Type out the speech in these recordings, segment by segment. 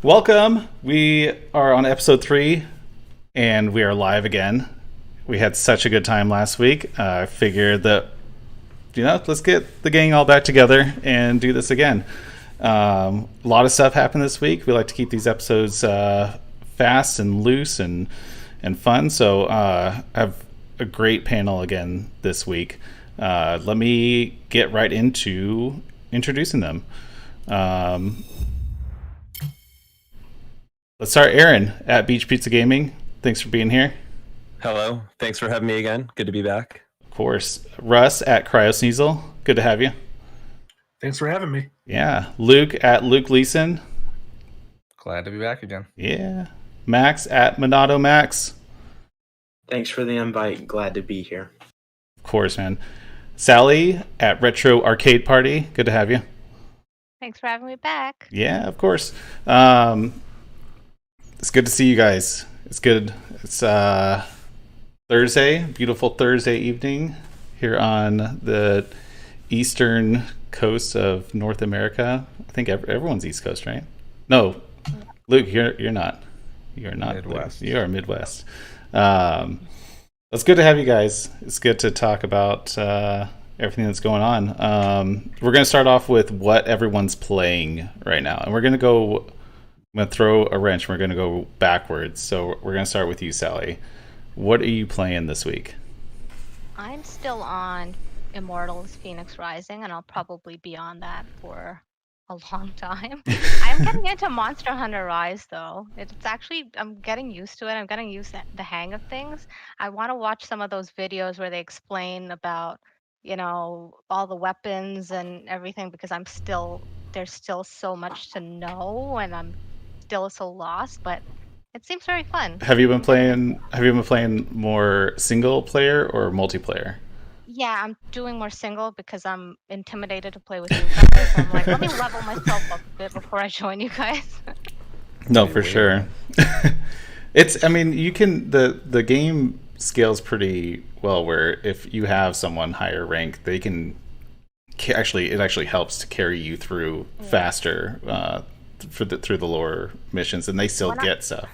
Welcome. We are on episode 3, and we are live again. We had such a good time last week. I figured that, let's get the gang all back together and do this again. A lot of stuff happened this week. We like to keep these episodes fast and loose and fun. So I have a great panel again this week. Let me get right into introducing them. Let's start. Aaron at Beach Pizza Gaming. Thanks for being here. Hello. Thanks for having me again. Good to be back. Of course. Russ at Cryosneasel. Good to have you. Thanks for having me. Yeah. Luke at Luke Leeson. Glad to be back again. Yeah. Max at Monado Max. Thanks for the invite. Glad to be here. Of course, man. Sally at Retro Arcade Party. Good to have you. Thanks for having me back. Yeah, of course. It's good to see you guys. It's good. It's Thursday, beautiful Thursday evening here on the eastern coast of North America. I think everyone's East Coast, right? No, Luke, you're not. You're not Midwest. You are Midwest. It's good to have you guys. It's good to talk about everything that's going on. We're going to start off with what everyone's playing right now, and we're going to throw a wrench. We're going to go backwards. So we're going to start with you, Sally. What are you playing this week? I'm still on Immortals Phoenix Rising, and I'll probably be on that for a long time. I'm getting into Monster Hunter Rise, though. It's actually, I'm getting used to it. I'm getting used to the hang of things. I want to watch some of those videos where they explain about, all the weapons and everything, because there's still so much to know, and I'm still so lost, but it seems very fun. Have you been playing more single player or multiplayer? Yeah, I'm doing more single because I'm intimidated to play with you guys. I'm like, let me level myself up a bit before I join you guys. No, for sure. You can the game scales pretty well where if you have someone higher rank, they can it actually helps to carry you through faster through the lower missions, and they still get stuff.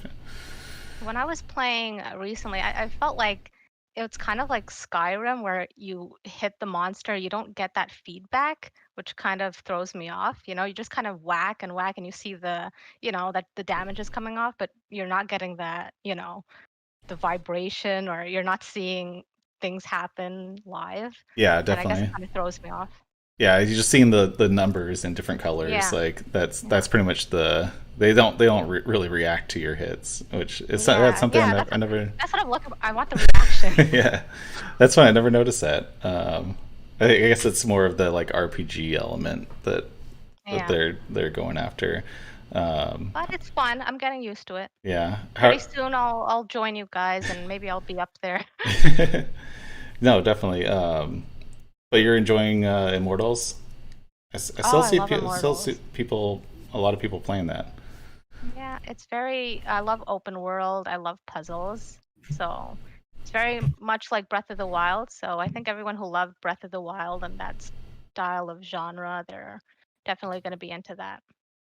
When I was playing recently, I felt like it's kind of like Skyrim, where you hit the monster, you don't get that feedback, which kind of throws me off. You just kind of whack, and you see that the damage is coming off, but you're not getting that, the vibration, or you're not seeing things happen live. Yeah, And definitely. I guess it kind of throws me off. Yeah, you're just seeing the numbers in different colors. Yeah. Like that's pretty much they don't really react to your hits, which is that's something I never. That's what I'm looking for. I want the reaction. Yeah, that's fine. I never noticed that. I guess it's more of the like RPG element that they're going after. But it's fun. I'm getting used to it. Yeah. Pretty soon I'll join you guys, and maybe I'll be up there. No, definitely. But you're enjoying Immortals? I still see a lot of people playing that. Yeah, I love open world. I love puzzles. So it's very much like Breath of the Wild. So I think everyone who loved Breath of the Wild and that style of genre, they're definitely going to be into that.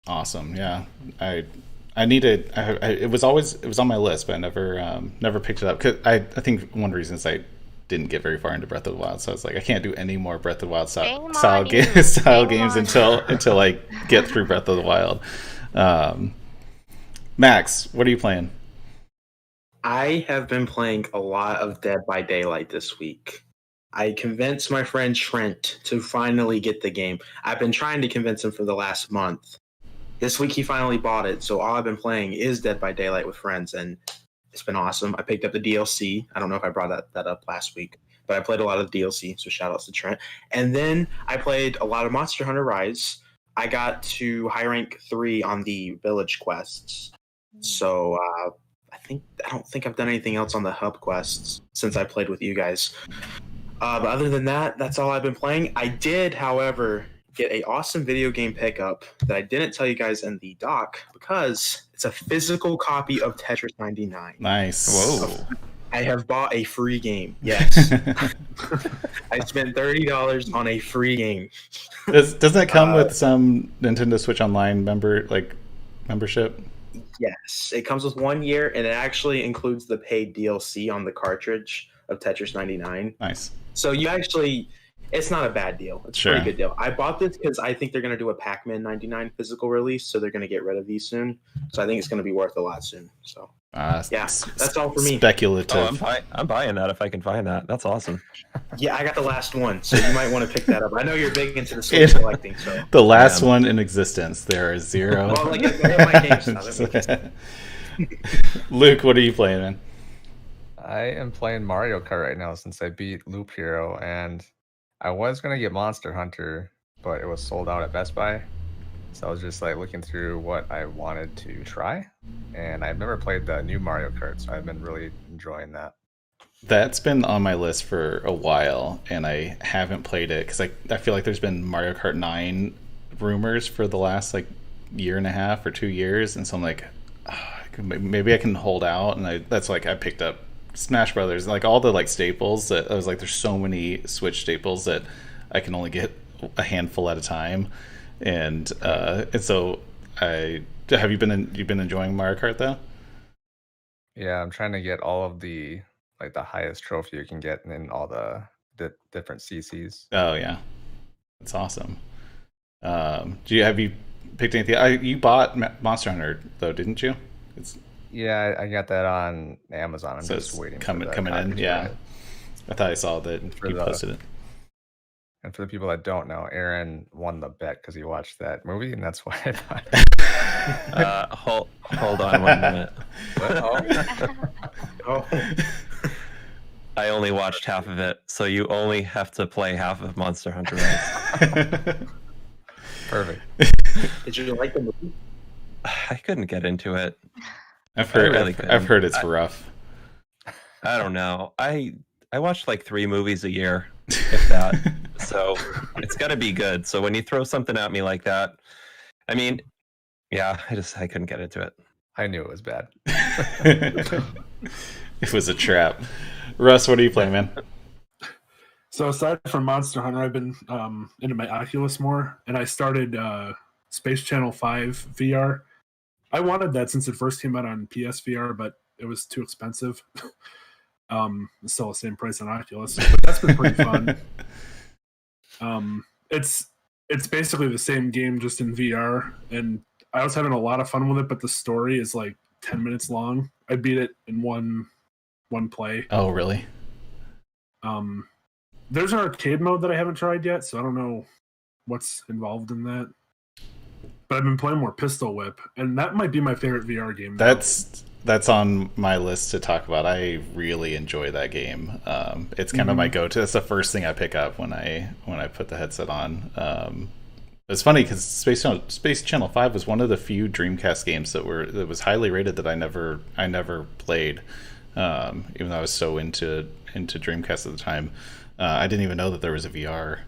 Awesome. Yeah. I needed. It was on my list, but I never picked it up. 'Cause I think one reason is I didn't get very far into Breath of the Wild, so I was like, I can't do any more Breath of the Wild style games until I get through Breath of the Wild. Max, what are you playing? I have been playing a lot of Dead by Daylight this week. I convinced my friend Trent to finally get the game. I've been trying to convince him for the last month. This week he finally bought it, so all I've been playing is Dead by Daylight with friends, and it's been awesome. I picked up the DLC. I don't know if I brought that up last week, but I played a lot of the DLC, so shout outs to Trent. And then I played a lot of Monster Hunter Rise. I got to high rank 3 on the village quests. So I don't think I've done anything else on the hub quests since I played with you guys. But other than that, that's all I've been playing. I did, however, get an awesome video game pickup that I didn't tell you guys in the doc because it's a physical copy of Tetris 99. Nice. Whoa. I have bought a free game. Yes. I spent $30 on a free game. Doesn't it come with some Nintendo Switch Online membership? Yes, it comes with 1 year, and it actually includes the paid DLC on the cartridge of Tetris 99. Nice. So it's not a bad deal. It's a pretty good deal. I bought this because I think they're going to do a Pac-Man 99 physical release, so they're going to get rid of these soon. So I think it's going to be worth a lot soon. So yeah, that's all for me. Speculative. I'm buying that if I can find that. That's awesome. Yeah, I got the last one, so you might want to pick that up. I know you're big into the Switch collecting, so the last one in existence. There are 0. Well, like my GameStop. Luke, what are you playing, man? I am playing Mario Kart right now since I beat Loop Hero, and I was gonna get Monster Hunter, but it was sold out at Best Buy. So I was just like looking through what I wanted to try, and I've never played the new Mario Kart, so I've been really enjoying that. That's been on my list for a while, and I haven't played it because I feel like there's been Mario Kart 9 rumors for the last year and a half or 2 years, and so I'm like, maybe I can hold out, and that's I picked up Smash Brothers, all the staples that I was like, there's so many Switch staples that I can only get a handful at a time, and so you've been enjoying Mario Kart though? Yeah, I'm trying to get all of the highest trophy you can get in all the different CCs. Oh yeah, that's awesome. Have you picked anything? You bought Monster Hunter though, didn't you? Yeah, I got that on Amazon. I'm just waiting coming in. Yeah, I thought I saw that you posted it. And for the people that don't know, Aaron won the bet because he watched that movie, and that's why I bought it. Hold on 1 minute. Oh. I only watched half of it, so you only have to play half of Monster Hunter Rise. Perfect. Did you like the movie? I couldn't get into it. I've heard it's rough. I don't know. I watch 3 movies a year, if that. So it's got to be good. So when you throw something at me like that, I mean, yeah, I couldn't get into it. I knew it was bad. It was a trap. Russ, what are you playing, man? So aside from Monster Hunter, I've been into my Oculus more, and I started Space Channel 5 VR. I wanted that since it first came out on PSVR, but it was too expensive. It's still the same price on Oculus, but that's been pretty fun. It's basically the same game just in VR, and I was having a lot of fun with it. But the story is 10 minutes long. I beat it in one play. Oh, really? There's an arcade mode that I haven't tried yet, so I don't know what's involved in that. But I've been playing more Pistol Whip, and that might be my favorite VR game now. That's on my list to talk about. I really enjoy that game. It's kind of my go-to. That's the first thing I pick up when I put the headset on. It's funny because Space Channel 5 was one of the few Dreamcast games that was highly rated that I never played. Even though I was so into Dreamcast at the time, I didn't even know that there was a VR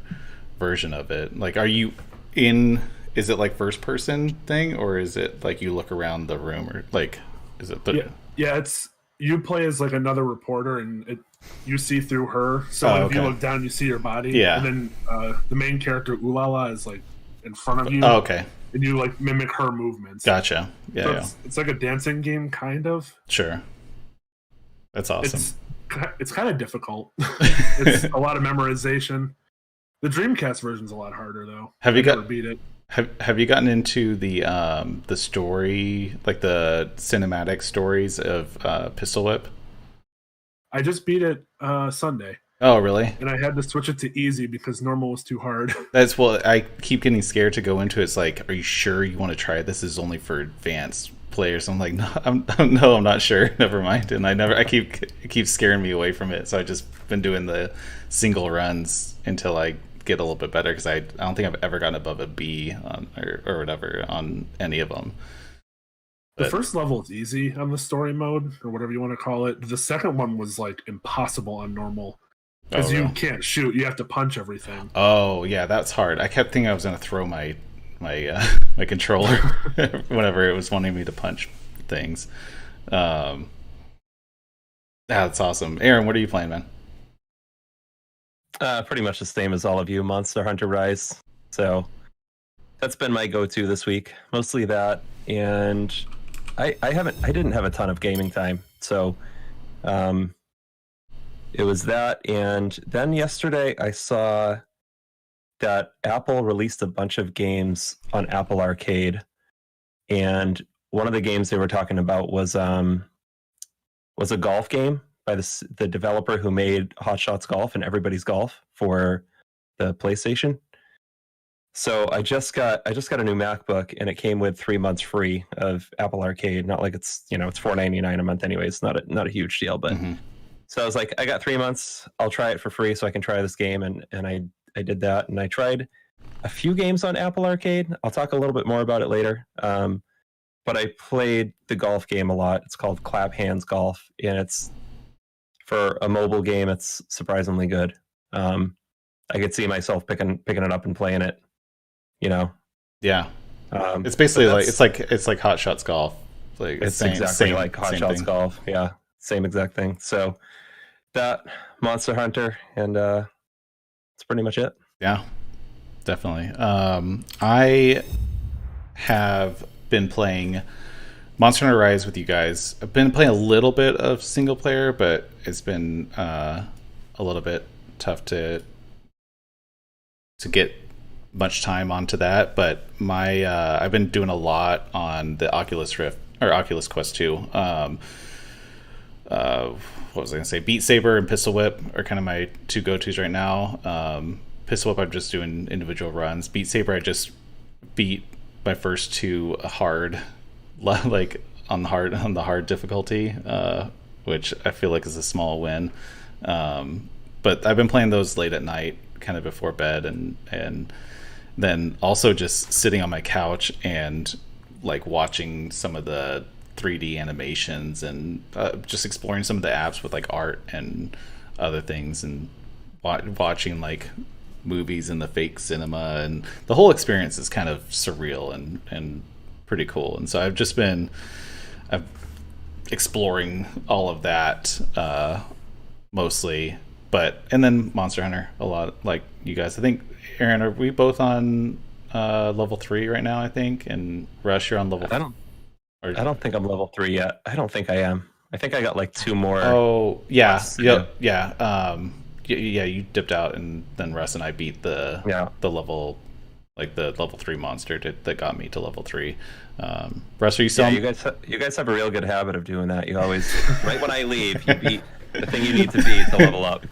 version of it. Are you in? Is it first person thing, or is it you look around the room, or is it? Yeah. It's you play as another reporter, and you see through her. So if you look down, you see your body. Yeah. And then the main character Ulala is in front of you. Oh, okay. And you mimic her movements. Gotcha. Yeah. So it's like a dancing game, kind of. Sure. That's awesome. It's kind of difficult. It's a lot of memorization. The Dreamcast version's a lot harder though. Have you beat it? Have you gotten into the story, the cinematic stories of Pistol Whip? I just beat it Sunday. Oh, really? And I had to switch it to easy because normal was too hard. I keep getting scared to go into it. It's are you sure you want to try it? This is only for advanced players. I'm like, no, I'm not sure. Never mind. And it keeps scaring me away from it. So I just been doing the single runs until I get a little bit better, because I don't think I've ever gotten above a B on, or whatever on any of them. The first level is easy on the story mode, or whatever you want to call it. The second one was impossible on normal, because you can't shoot. You have to punch everything. Oh yeah, that's hard. I kept thinking I was going to throw my controller whenever it was wanting me to punch things. That's awesome. Aaron, what are you playing, man? Pretty much the same as all of you, Monster Hunter Rise. So that's been my go-to this week. Mostly that, and I didn't have a ton of gaming time, so it was that. And then yesterday I saw that Apple released a bunch of games on Apple Arcade, and one of the games they were talking about was a golf game by the developer who made Hot Shots Golf and Everybody's Golf for the PlayStation. So I just got a new MacBook, and it came with 3 months free of Apple Arcade. Not like it's it's $4.99 a month anyway. It's not a huge deal, but so I was like, I got 3 months. I'll try it for free so I can try this game, and I did that, and I tried a few games on Apple Arcade. I'll talk a little bit more about it later. But I played the golf game a lot. It's called Clap Hands Golf, and it's for a mobile game. It's surprisingly good. I could see myself picking it up and playing it. Yeah. It's basically it's like Hot Shots Golf. Like it's exactly like Hot Shots Golf. Yeah, same exact thing. So that Monster Hunter, and that's pretty much it. Yeah, definitely. I have been playing Monster Hunter Rise with you guys. I've been playing a little bit of single player, but it's been a little bit tough to get much time onto that. But I've been doing a lot on the Oculus Rift or Oculus Quest 2. What was I gonna say? Beat Saber and Pistol Whip are kind of my two go-tos right now. Pistol Whip, I'm just doing individual runs. Beat Saber, I just beat my first two hard, like on the hard difficulty, which I feel like is a small win. But I've been playing those late at night, kind of before bed, and then also just sitting on my couch and like watching some of the 3D animations and just exploring some of the apps with like art and other things, and watching like movies in the fake cinema, and the whole experience is kind of surreal and pretty cool. And so I've just been exploring all of that mostly, and then Monster Hunter a lot, like you guys. I think, Aaron, are we both on level 3 right now? I think, and Rush, you're on level. I don't think I'm level 3 yet. I don't think I am. I think I got like 2 more. Oh yeah, yeah. You dipped out, and then Russ and I beat the level, like the level 3 monster that got me to level 3. Russ, are you still? Yeah, you guys have a real good habit of doing that. You always right when I leave, you beat the thing you need to beat to level up.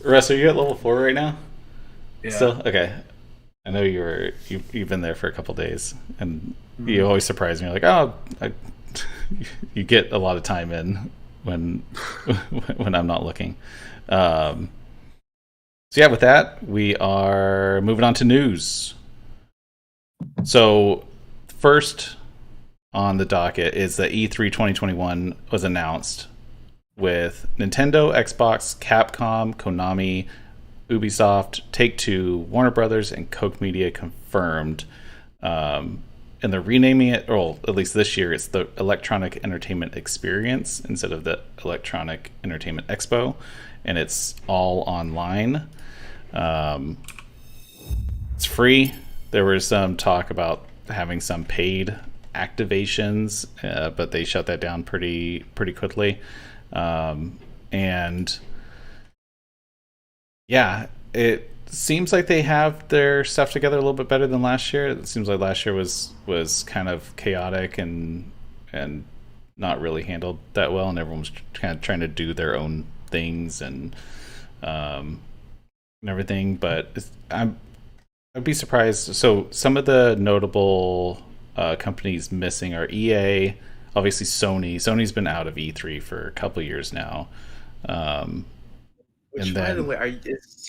Russ, are you at level 4 right now? Yeah. Still? Okay. I know you've been there for a couple days, and you always surprise me. You're like, you get a lot of time in when I'm not looking. So yeah, with that, we are moving on to news. So first on the docket is that E3 2021 was announced with Nintendo, Xbox, Capcom, Konami, Ubisoft, Take-Two, Warner Brothers, and Koch Media confirmed. And they're renaming it, or at least this year, it's the Electronic Entertainment Experience instead of the Electronic Entertainment Expo. And it's all online. It's free. There was some talk about having some paid activations, but they shut that down pretty quickly. And yeah, it seems like they have their stuff together a little bit better than last year. It seems like last year was kind of chaotic and not really handled that well, and everyone was kind of trying to do their own things and everything. But I'd be surprised. So some of the notable companies missing are EA, obviously Sony. Sony's been out of E3 for a couple years now. Which, by the way,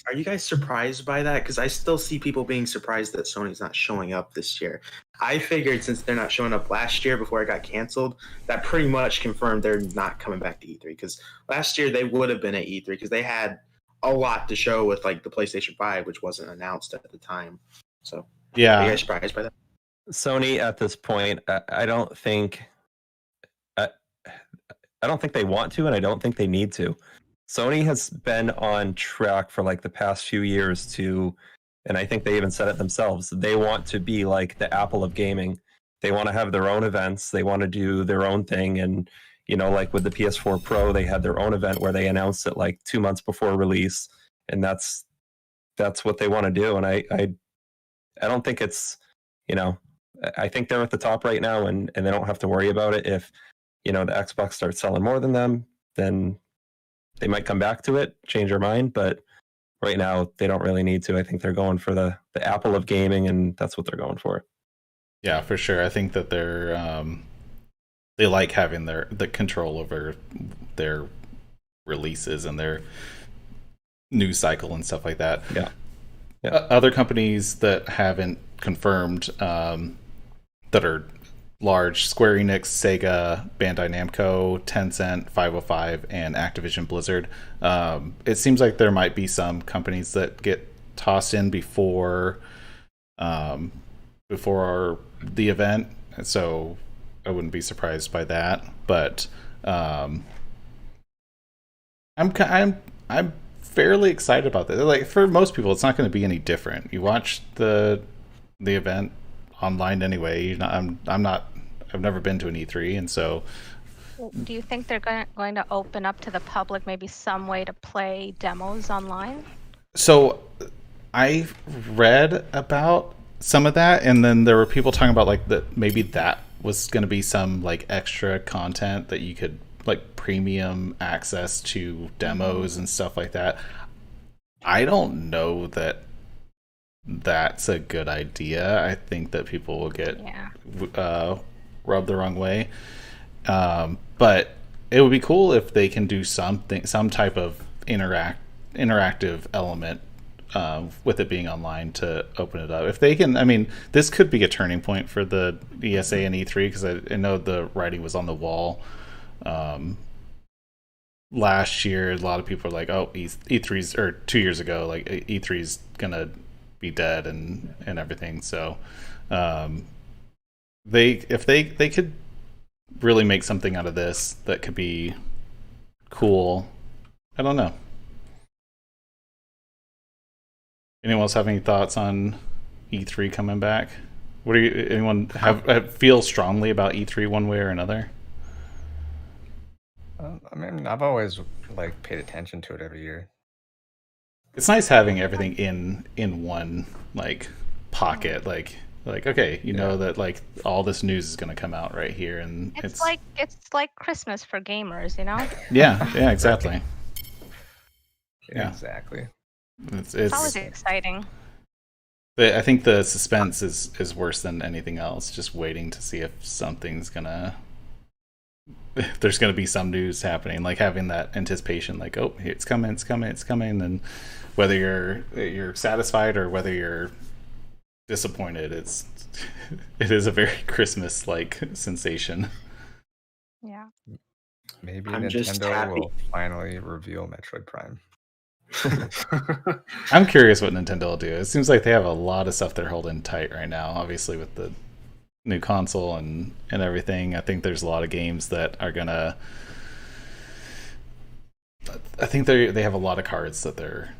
are you guys surprised by that? Because I still see people being surprised that Sony's not showing up this year. I figured since they're not showing up last year before it got canceled, that pretty much confirmed they're not coming back to E3. Because last year they would have been at E3 because they had a lot to show with like the PlayStation 5, which wasn't announced at the time. So yeah, are you guys surprised by that? Sony at this point, I don't think. I don't think they want to, and I don't think they need to. Sony has been on track for like the past few years to, and I think they even said it themselves, they want to be like the Apple of gaming. They want to have their own events. They want to do their own thing. And, you know, like with the PS4 Pro, they had their own event where they announced it like 2 months before release. And that's what they want to do. And I don't think it's, you know, I think they're at the top right now, and they don't have to worry about it. If, you know, the Xbox starts selling more than them, then they might come back to it, change their mind. But right now, they don't really need to. I think they're going for the Apple of gaming, and that's what they're going for. Yeah, for sure. I think that they like having the control over their releases and their news cycle and stuff like that. Yeah. Other companies that haven't confirmed that are large: Square Enix, Sega, Bandai Namco, Tencent, 505, and Activision Blizzard. It seems like there might be some companies that get tossed in before the event, so I wouldn't be surprised by that. But I'm fairly excited about this. Like, for most people, it's not going to be any different. You watch the event online anyway. I've never been to an E3, and so. Do you think they're going to open up to the public maybe some way to play demos online? So I read about some of that, and then there were people talking about like that maybe that was going to be some like extra content that you could like premium access to demos and stuff like that. I don't know that that's a good idea. I think that people will get rubbed the wrong way. But it would be cool if they can do some type of interactive element with it being online to open it up. If they can, I mean, this could be a turning point for the ESA and E3, because I know the writing was on the wall. Last year, a lot of people were like, "Oh, E3's," or 2 years ago, like E3's gonna be dead and everything. So, if they could really make something out of this that could be cool. I don't know. Anyone else have any thoughts on E3 coming back? What do you? Anyone feel strongly about E3 one way or another? I mean, I've always like paid attention to it every year. It's nice having everything in one like pocket. Like okay, you know that like all this news is going to come out right here, and it's like Christmas for gamers, you know? Yeah, exactly. Yeah. Exactly. It's always exciting. I think the suspense is worse than anything else. Just waiting to see if something's gonna. There's gonna be some news happening, like having that anticipation, like, oh, it's coming, and whether you're satisfied or whether you're disappointed, it is a very Christmas like sensation. Yeah. Maybe I'm just Nintendo happy. will finally reveal Metroid Prime. I'm curious what Nintendo will do. It seems like they have a lot of stuff they're holding tight right now, obviously with the new console and everything. I think there's a lot of games that are gonna. I think they have a lot of cards that they're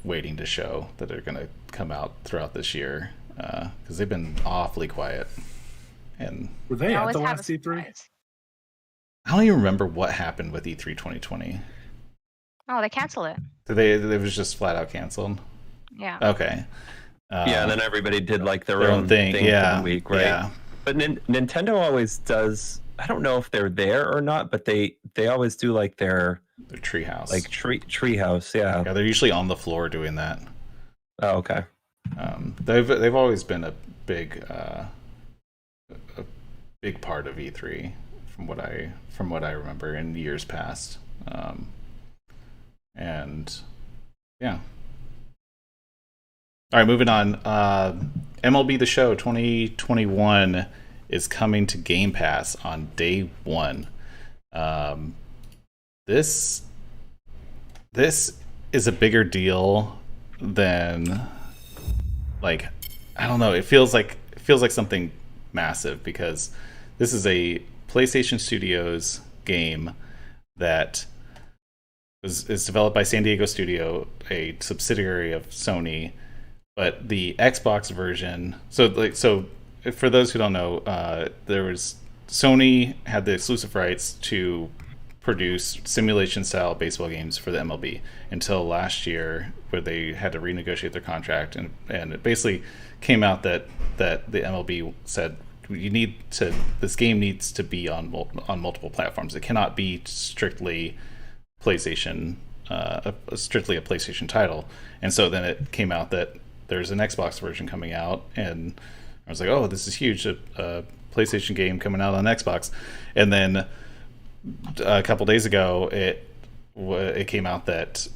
waiting to show that are gonna come out throughout this year, because they've been awfully quiet. And Were they at always the have a last E3? surprise. I don't even remember what happened with E3 2020. Oh, they cancel it. It was just flat out canceled. Yeah. Okay. Yeah, and then everybody did like their own thing. for Yeah, the week, right? Yeah. But Nintendo always does. I don't know if they're there or not, but they always do like their treehouse, like treehouse. Yeah. Yeah, they're usually on the floor doing that. Oh, okay. They've always been a big part of E3 from what I remember in years past. And yeah. All right, moving on. MLB The Show 2021 is coming to Game Pass on day one. This is a bigger deal than, like, I don't know. It feels like something massive, because this is a PlayStation Studios game that is developed by San Diego Studio, a subsidiary of Sony. But the Xbox version, so for those who don't know, Sony had the exclusive rights to produce simulation-style baseball games for the MLB until last year, where they had to renegotiate their contract, and it basically came out that the MLB said this game needs to be on multiple platforms. It cannot be strictly PlayStation, strictly a PlayStation title. And so then it came out that there's an Xbox version coming out, and I was like, oh, this is huge, a PlayStation game coming out on Xbox. And then a couple days ago, it came out that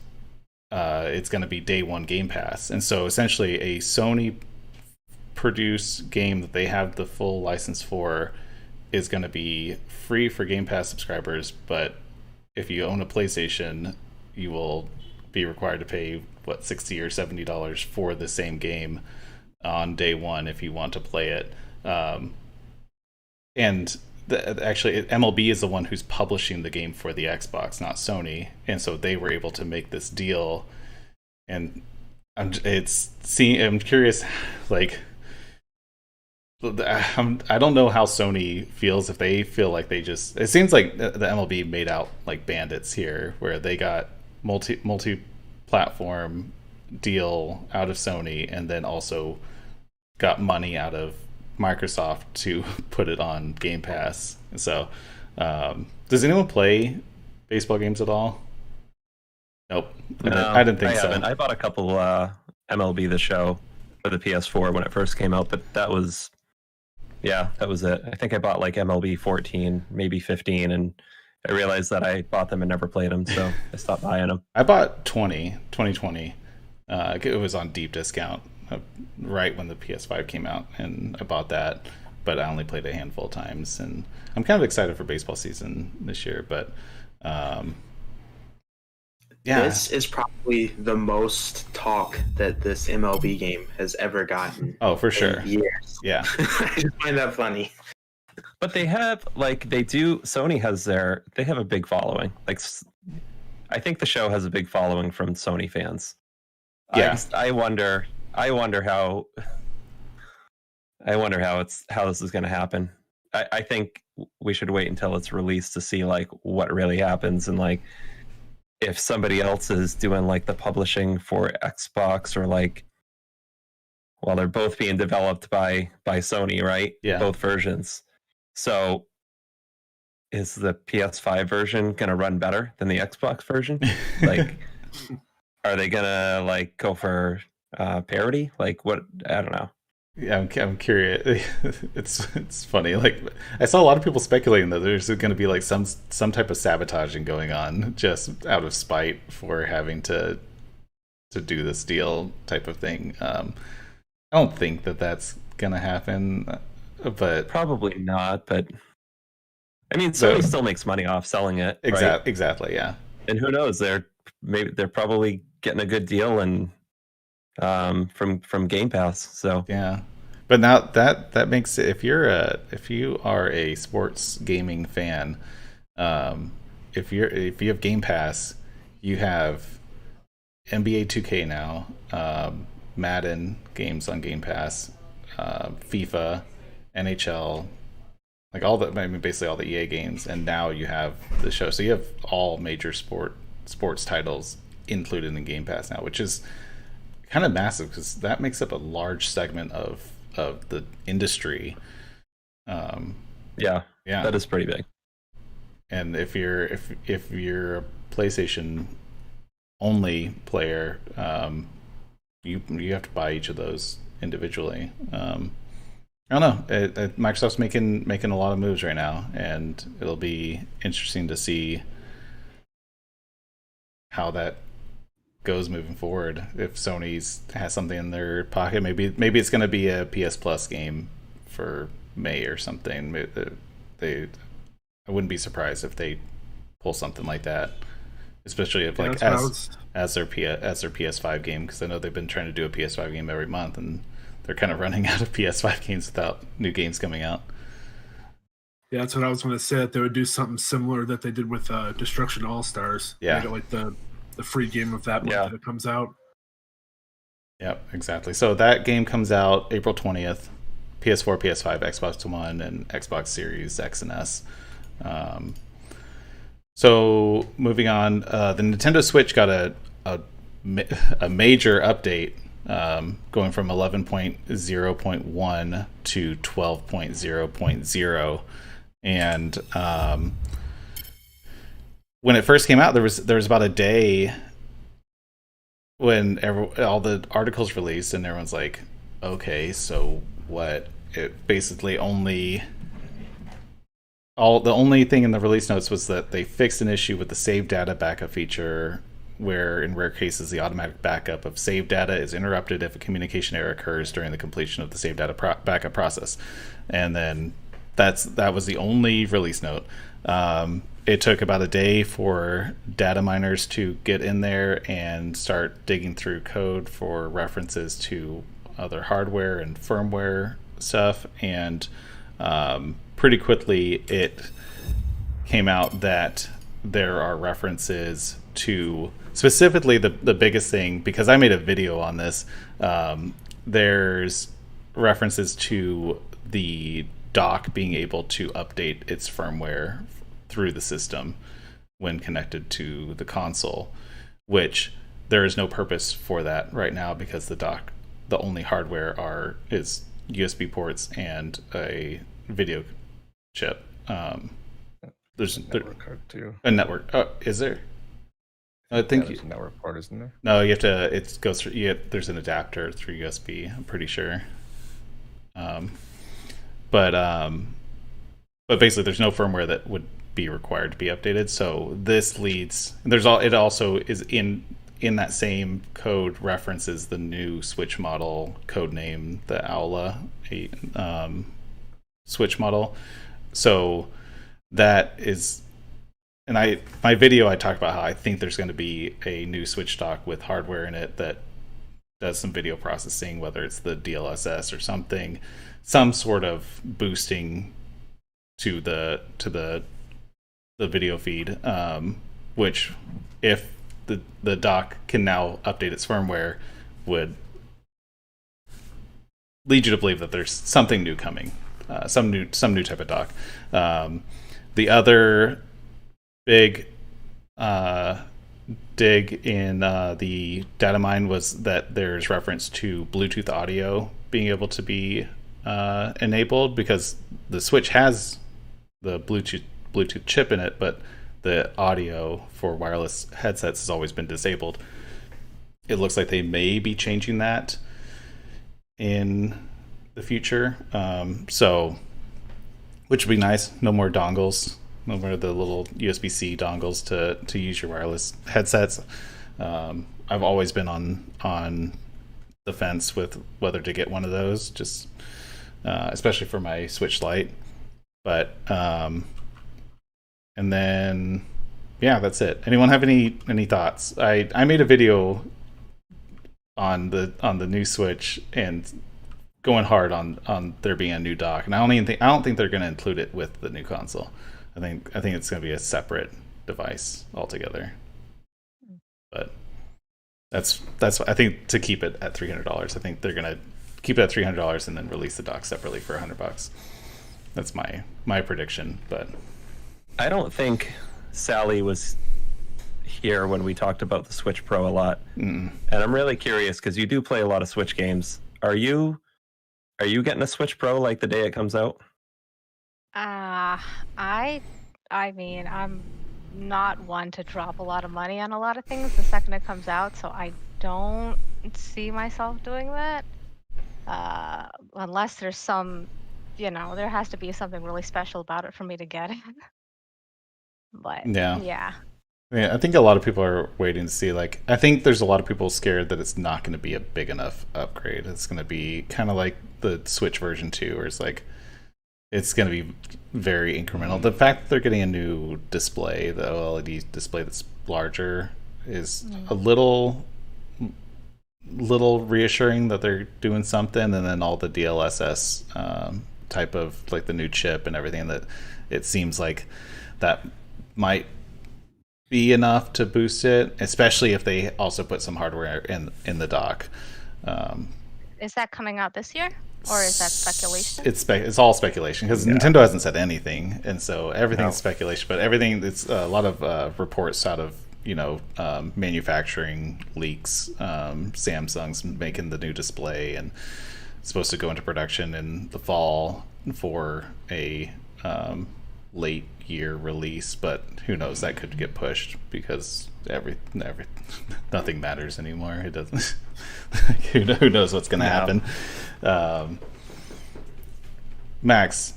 it's going to be day one Game Pass. And so essentially a Sony produced game that they have the full license for is going to be free for Game Pass subscribers, but if you own a PlayStation, you will be required to pay $60 or $70 for the same game on day one if you want to play it. And actually, MLB is the one who's publishing the game for the Xbox, not Sony, and so they were able to make this deal. And I'm curious, like, I don't know how Sony feels, if they feel like it seems like the MLB made out like bandits here, where they got multi-platform deal out of Sony and then also got money out of Microsoft to put it on Game Pass. So does anyone play baseball games at all? Nope. No, I didn't think so. Haven't. I bought a couple MLB The Show for the PS4 when it first came out, but that was it. I think I bought like MLB 14, maybe 15, and I realized that I bought them and never played them, so I stopped buying them. I bought 2020. It was on deep discount right when the PS5 came out, and I bought that, but I only played a handful of times, and I'm kind of excited for baseball season this year, but yeah. This is probably the most talk that this MLB game has ever gotten. Oh, for sure. Years. Yeah. I just find that funny. But they have, Sony has they have a big following. Like, I think the show has a big following from Sony fans. Yeah. I wonder how this is going to happen. I think we should wait until it's released to see like what really happens, and like if somebody else is doing like the publishing for Xbox, or like, well, they're both being developed by Sony, right? Yeah. Both versions. So is the PS5 version going to run better than the Xbox version? Like, are they going to like go for parity? Like, what? I don't know. Yeah, I'm curious. It's funny. Like, I saw a lot of people speculating that there's going to be like some type of sabotaging going on, just out of spite for having to do this deal type of thing. I don't think that that's going to happen, but probably not. But I mean, Sony still makes money off selling it. Right? Exactly. Yeah. And who knows? They're probably getting a good deal and from Game Pass. So yeah. But now that makes it, if you are a sports gaming fan, if you have Game Pass, you have NBA 2K now, Madden games on Game Pass, FIFA, NHL, like basically all the EA games, and now you have the show. So you have all major sports titles included in Game Pass now, which is kind of massive because that makes up a large segment of the industry. Yeah, that is pretty big. And if you're a PlayStation only player, you have to buy each of those individually. I don't know. Microsoft's making a lot of moves right now, and it'll be interesting to see how that goes moving forward. If Sony's has something in their pocket, maybe it's going to be a PS Plus game for May or something. I wouldn't be surprised if they pull something like that, especially if like as their PS5 game, because I know they've been trying to do a PS5 game every month, and they're kind of running out of PS5 games without new games coming out. Yeah, that's what I was going to say. That they would do something similar that they did with Destruction All Stars. Yeah. Make it like the free game of that month that it comes out. Yep, exactly. So that game comes out April 20th. PS4, PS5, Xbox One, and Xbox Series X and S. So moving on, the Nintendo Switch got a major update, going from 11.0.1 to 12.0.0, and when it first came out, there was about a day when all the articles released, and everyone's like, okay, so what? It basically the only thing in the release notes was that they fixed an issue with the save data backup feature, where in rare cases the automatic backup of save data is interrupted if a communication error occurs during the completion of the save data backup process. And then that was the only release note. It took about a day for data miners to get in there and start digging through code for references to other hardware and firmware stuff, and pretty quickly it came out that there are references to, specifically the biggest thing, because I made a video on this, there's references to the dock being able to update its firmware through the system when connected to the console, which there is no purpose for that right now, because the only hardware is USB ports and a video chip. There's a network card too. A network. Is there? I think there's a network port, isn't there? No, you have to. It goes through. There's an adapter through USB. I'm pretty sure. But basically, there's no firmware that would be required to be updated. So this leads. It also is in that same code references the new Switch model code name, the Aula 8 Switch model. So that is, and my video I talked about how I think there's going to be a new Switch dock with hardware in it that does some video processing, whether it's the DLSS or something, some sort of boosting to the video feed, which if the dock can now update its firmware, would lead you to believe that there's something new coming, some new type of dock. The other big dig in the data mine was that there's reference to Bluetooth audio being able to be enabled, because the Switch has the Bluetooth chip in it, but the audio for wireless headsets has always been disabled. It looks like they may be changing that in the future. So, which would be nice. No more dongles. No more the little USB-C dongles to use your wireless headsets. I've always been on the fence with whether to get one of those, just especially for my Switch Lite. But and then that's it. Anyone have any thoughts? I made a video on the new Switch and going hard on there being a new dock, and I don't think they're going to include it with the new console. I think it's going to be a separate device altogether. But that's I think, to keep it at $300. I think they're going to keep it at $300 and then release the dock separately for $100. That's my prediction. But I don't think Sally was here when we talked about the Switch Pro a lot. And I'm really curious, because you do play a lot of Switch games. Are you getting a Switch Pro like the day it comes out? I mean, I'm not one to drop a lot of money on a lot of things the second it comes out, so I don't see myself doing that. Unless there's some, there has to be something really special about it for me to get it. But yeah. I think a lot of people are waiting to see. Like, I think there's a lot of people scared that it's not going to be a big enough upgrade. It's going to be kind of like the Switch version 2, where it's like it's going to be very incremental. The fact that they're getting a new display, the OLED display that's larger, is a little reassuring that they're doing something. And then all the DLSS type of like the new chip and everything, that it seems like that might be enough to boost it, especially if they also put some hardware in the dock. Is that coming out this year, or is that speculation? It's all speculation because Nintendo hasn't said anything, and so everything's speculation. But everything, it's a lot of reports out of manufacturing leaks. Samsung's making the new display and it's supposed to go into production in the fall for a late year release, but who knows, that could get pushed because nothing matters anymore. It doesn't. Who knows what's going to happen? Max,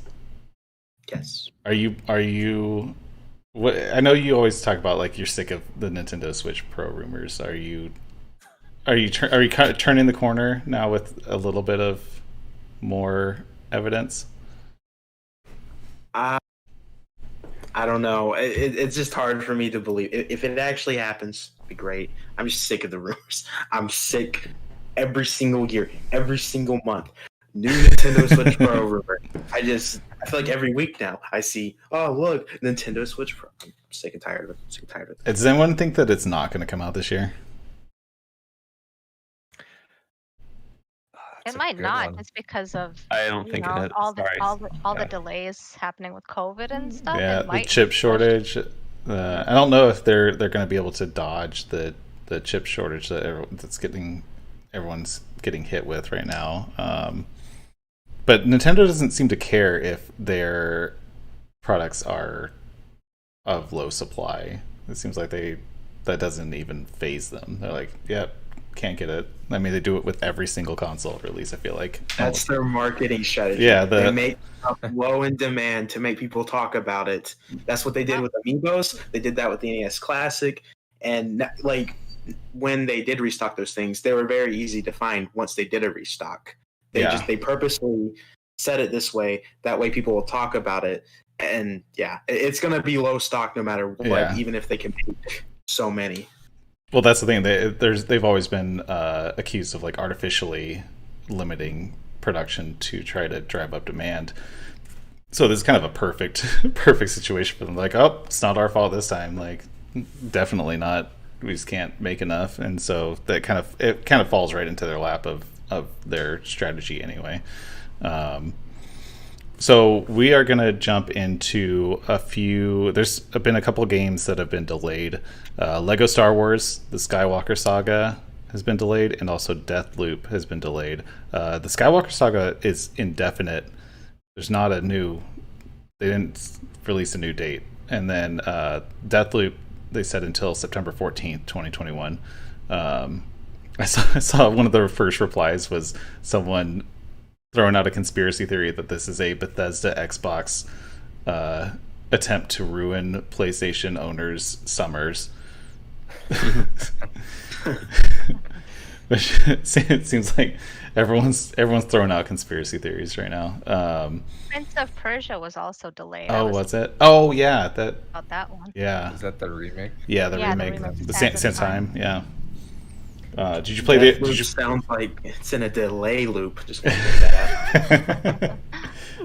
Yes. are you? What, I know you always talk about like you're sick of the Nintendo Switch Pro rumors. Are you kind of turning the corner now with a little bit of more evidence? I don't know. It's just hard for me to believe. If it actually happens, it'd be great. I'm just sick of the rumors. I'm sick every single year, every single month. New Nintendo Switch Pro rumor. I feel like every week now I see, oh look, Nintendo Switch Pro. I'm sick and tired of it. Does anyone think that it's not going to come out this year? It might not, just because of I don't think it is. all Sorry. the delays happening with COVID and stuff. Yeah, It the might chip be shortage. I don't know if they're going to be able to dodge the chip shortage that everyone's getting hit with right now. But Nintendo doesn't seem to care if their products are of low supply. It seems like that doesn't even phase them. They're like, yep, can't get it. I mean, they do it with every single console release, I feel like. That's their marketing strategy. Yeah, they make stuff low in demand to make people talk about it. That's what they did with Amiibos. They did that with the NES Classic. And like when they did restock those things, they were very easy to find once they did a restock. They purposely set it this way. That way people will talk about it. And yeah, it's going to be low stock no matter what, even if they can make so many. Well, that's the thing. They've always been accused of like artificially limiting production to try to drive up demand. So this is kind of a perfect situation for them. Like, oh, it's not our fault this time. Like, definitely not. We just can't make enough, and so that kind of falls right into their lap of their strategy anyway. So we are going to jump into a few. There's been a couple games that have been delayed. Lego Star Wars, the Skywalker Saga has been delayed, and also Deathloop has been delayed. The Skywalker Saga is indefinite. There's not a new. They didn't release a new date. And then Deathloop, they said until September 14th, 2021. I saw one of the first replies was someone throwing out a conspiracy theory that this is a Bethesda Xbox attempt to ruin PlayStation owners' summers. It seems like everyone's throwing out conspiracy theories right now. Prince of Persia was also delayed. Oh, was it? Oh, yeah, About that one. Yeah, Is that the remake? yeah, the remake, the Sands of Time. Yeah. Did you play That the? Did you sounds like it's in a delay loop. Just gonna make that up.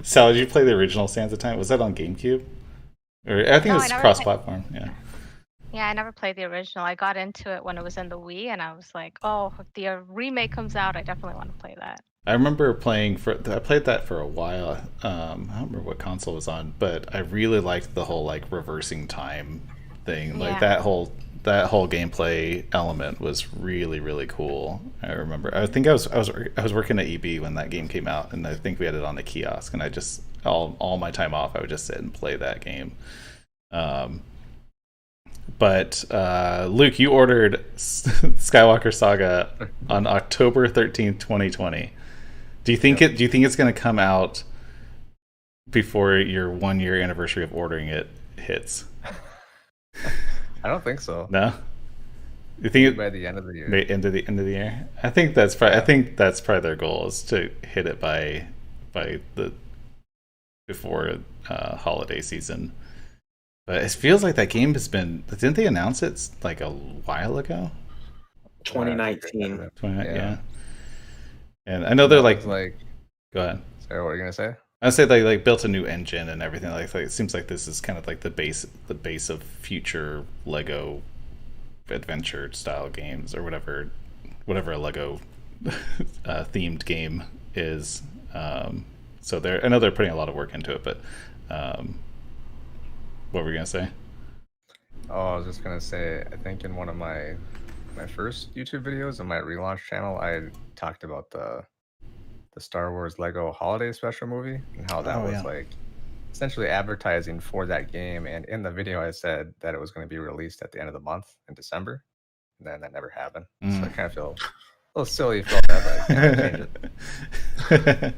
Sal, did you play the original Sands of Time? Was that on GameCube? Or I think No, it I was never cross-platform. Yeah. Yeah, I never played the original. I got into it when it was in the Wii, and I was like, oh, if the remake comes out, I definitely want to play that. I remember I played that for a while. I don't remember what console it was on, but I really liked the whole like reversing time thing. Like Yeah. that whole gameplay element was really, really cool. I remember. I think I was working at EB when that game came out, and I think we had it on the kiosk, and I just all my time off I would just sit and play that game. But Luke, you ordered Skywalker Saga on October 13th, 2020. Do you think it's going to come out before your 1 year anniversary of ordering it hits? I don't think so. No. You think By the end of the year. end of the year? I think that's probably their goal is to hit it by the before holiday season. But it feels like that game has been. Didn't they announce it like a while ago? 2019. Yeah. And I know they're like. Like, Go ahead. sorry, what were you gonna say? I say they like built a new engine and everything. Like it seems like this is kind of like the base of future Lego adventure style games or whatever a Lego themed game is. So I know they're putting a lot of work into it, but what were you gonna say? Oh, I was just gonna say, I think in one of my first YouTube videos on my relaunch channel, I talked about the Star Wars Lego Holiday Special movie and how that was like essentially advertising for that game. And in the video, I said that it was going to be released at the end of the month in December, and then that never happened. So I kind of feel a little silly for that, but I can't change it.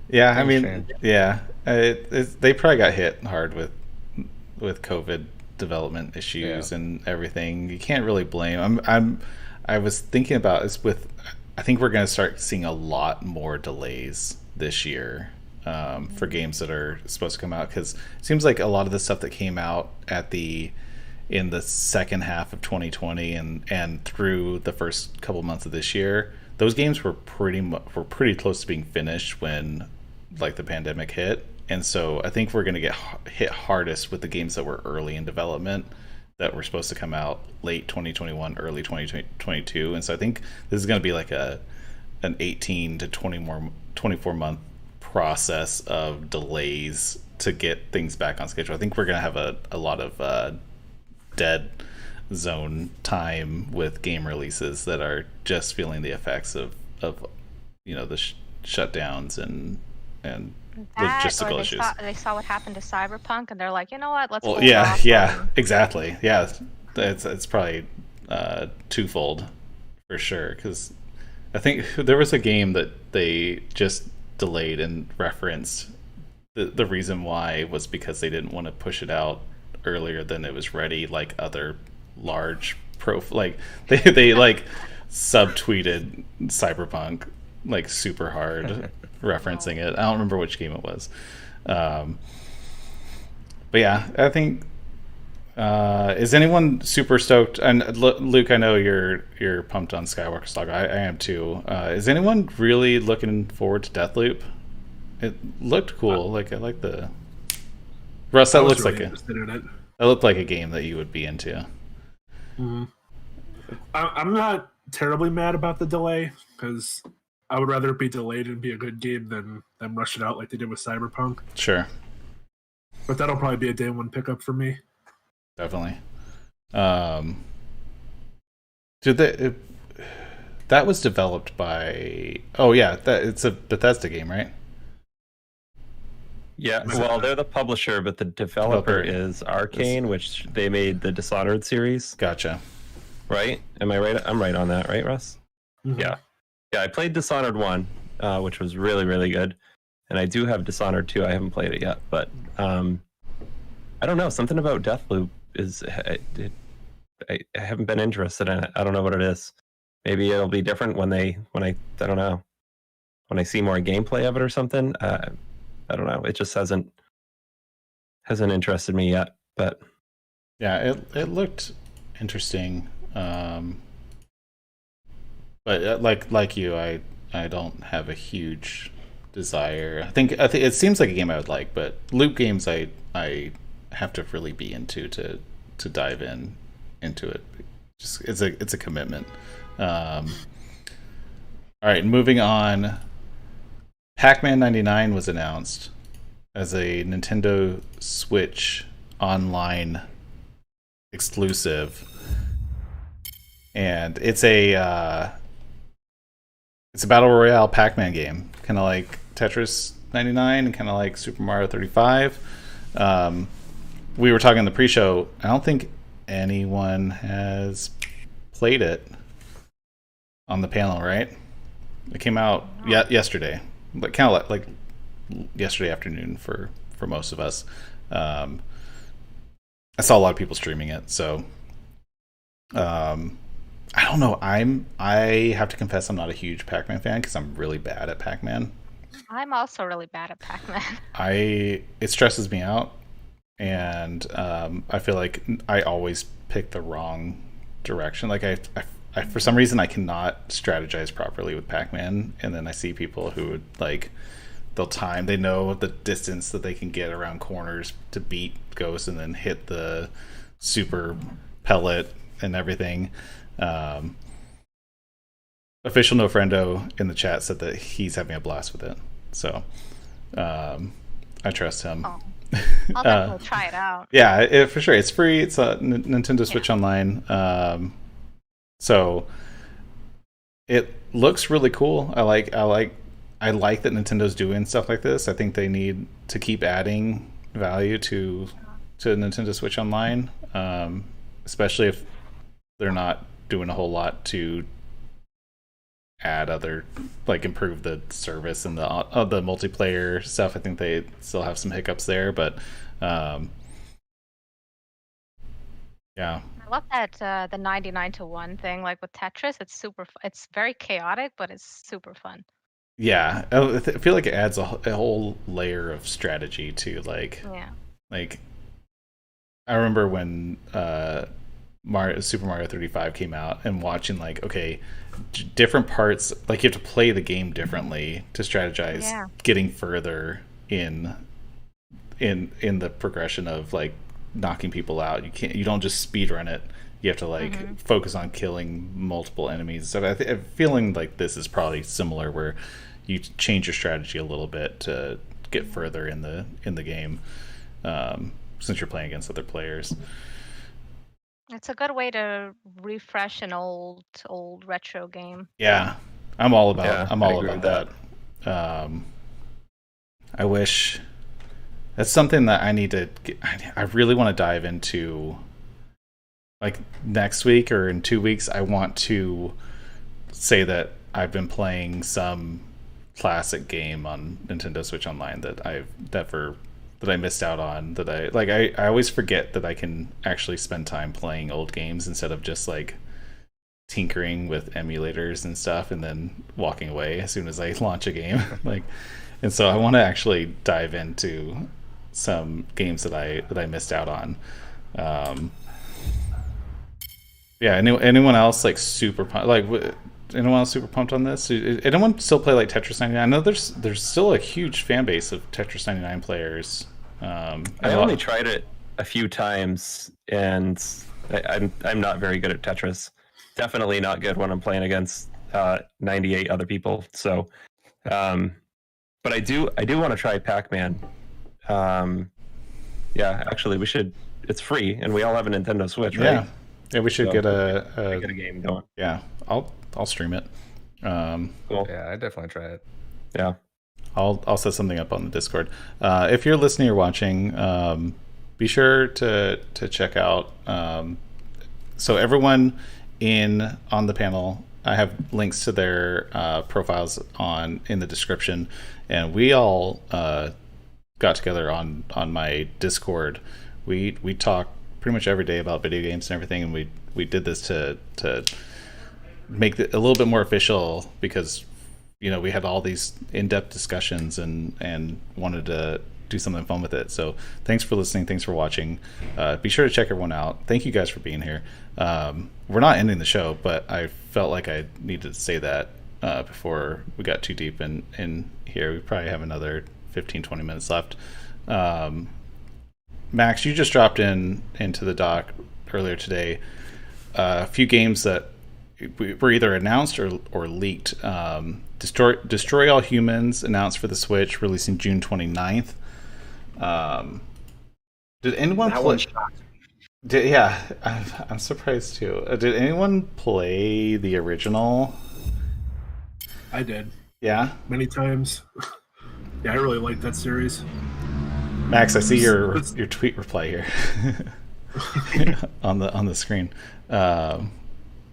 Yeah, I mean, yeah, they probably got hit hard with COVID development issues and everything. You can't really blame. I was thinking about this with. I think we're going to start seeing a lot more delays this year for games that are supposed to come out, because it seems like a lot of the stuff that came out in the second half of 2020 and through the first couple months of this year, those games were pretty close to being finished when like the pandemic hit. And so I think we're going to get hit hardest with the games that were early in development that were supposed to come out late 2021, early 2022. And so I think this is going to be like an 18 to 24 month process of delays to get things back on schedule. I think we're going to have a lot of dead zone time with game releases that are just feeling the effects of the shutdowns and logistical issues. They saw what happened to Cyberpunk, and they're like, you know what? Let's. Well, exactly. Yeah, it's probably twofold for sure. Because I think there was a game that they just delayed and referenced. The reason why was because they didn't want to push it out earlier than it was ready, like other large like they like subtweeted Cyberpunk like super hard. Referencing it. I don't remember which game it was. But yeah, I think is anyone super stoked? And Luke, I know you're pumped on Skywalker Saga. I am too. Is anyone really looking forward to Deathloop? It looked cool. Like I like the Russ. That looks really that looked like a game that you would be into. Mm-hmm. I'm not terribly mad about the delay, because I would rather it be delayed and be a good game than them rush it out like they did with Cyberpunk. Sure. But that'll probably be a day one pickup for me. Definitely. That was developed by... Oh, yeah. It's a Bethesda game, right? Yeah, well, they're the publisher, but the developer is Arcane, which they made the Dishonored series. Gotcha. Right? Am I right? I'm right on that, right, Russ? Mm-hmm. Yeah. Yeah, I played Dishonored 1, which was really, really good. And I do have Dishonored 2. I haven't played it yet. But I don't know. Something about Deathloop is... I haven't been interested in it. I don't know what it is. Maybe it'll be different when I don't know. When I see more gameplay of it or something. I don't know. It just hasn't interested me yet. But yeah, it looked interesting. But like you, I don't have a huge desire. I think it seems like a game I would like, but loop games I have to really be into to dive into it. Just it's a commitment. All right, moving on. Pac-Man 99 was announced as a Nintendo Switch online exclusive, and it's a battle royale Pac-Man game, kind of like Tetris 99 and kind of like Super Mario 35. We were talking in the pre-show. I don't think anyone has played it on the panel, right? It came out yesterday, but kind of like yesterday afternoon for most of us. I saw a lot of people streaming it, so I don't know. I have to confess I'm not a huge Pac-Man fan because I'm really bad at Pac-Man. I'm also really bad at Pac-Man. It stresses me out, and I feel like I always pick the wrong direction. Like I for some reason I cannot strategize properly with Pac-Man, and then I see people who would like they'll time. They know the distance that they can get around corners to beat Ghost, and then hit the super pellet and everything. Official No Friendo in the chat said that he's having a blast with it, so I trust him. Oh. I'll definitely try it out. Yeah, for sure. It's free. It's a Nintendo Switch Online. So it looks really cool. I like that Nintendo's doing stuff like this. I think they need to keep adding value to Nintendo Switch Online, especially if they're not doing a whole lot to add other, like, improve the service and the multiplayer stuff. I think they still have some hiccups there, but yeah. I love that the 99 to 1 thing, like with Tetris. It's very chaotic, but it's super fun. Yeah, I feel like it adds a whole layer of strategy to, like, like, I remember when Super Mario 35 came out and watching, like, okay, different parts, like, you have to play the game differently to strategize getting further in the progression of, like, knocking people out. You don't just speed run it. You have to, like, focus on killing multiple enemies. So I'm feeling like this is probably similar, where you change your strategy a little bit to get further in the game, since you're playing against other players. It's a good way to refresh an old retro game. Yeah, I'm all about that. I wish that's something that I need to get. I really want to dive into, like, next week or in 2 weeks. I want to say that I've been playing some classic game on Nintendo Switch Online that I missed out on, that I always forget that I can actually spend time playing old games instead of just, like, tinkering with emulators and stuff and then walking away as soon as I launch a game. Like, and so I want to actually dive into some games that I missed out on. Yeah, anyone else, like, super anyone else super pumped on this? Anyone still play, like, Tetris 99? I know there's still a huge fan base of Tetris 99 players. I only tried it a few times, and I'm not very good at Tetris. Definitely not good when I'm playing against 98 other people. So, but I do want to try Pac-Man. Yeah, actually, we should. It's free, and we all have a Nintendo Switch, right? Yeah, we should get a game going. Yeah, I'll stream it. Cool. Yeah, I definitely try it. Yeah. I'll set something up on the Discord. If you're listening or watching, be sure to check out. So everyone on the panel, I have links to their profiles in the description, and we all got together on my Discord. We talk pretty much every day about video games and everything, and we did this to make it a little bit more official, because, you know, we had all these in-depth discussions and wanted to do something fun with it. So thanks for listening. Thanks for watching. Be sure to check everyone out. Thank you guys for being here. We're not ending the show, but I felt like I needed to say that before we got too deep in here. We probably have another 15-20 minutes left. Max, you just dropped into the dock earlier today a few games that were either announced or leaked. Destroy All Humans, announced for the Switch, releasing June 29th. Did anyone play? Yeah, I'm surprised too. Did anyone play the original? I did. Yeah? Many times. Yeah, I really like that serid. Max, I see your tweet reply here on the screen.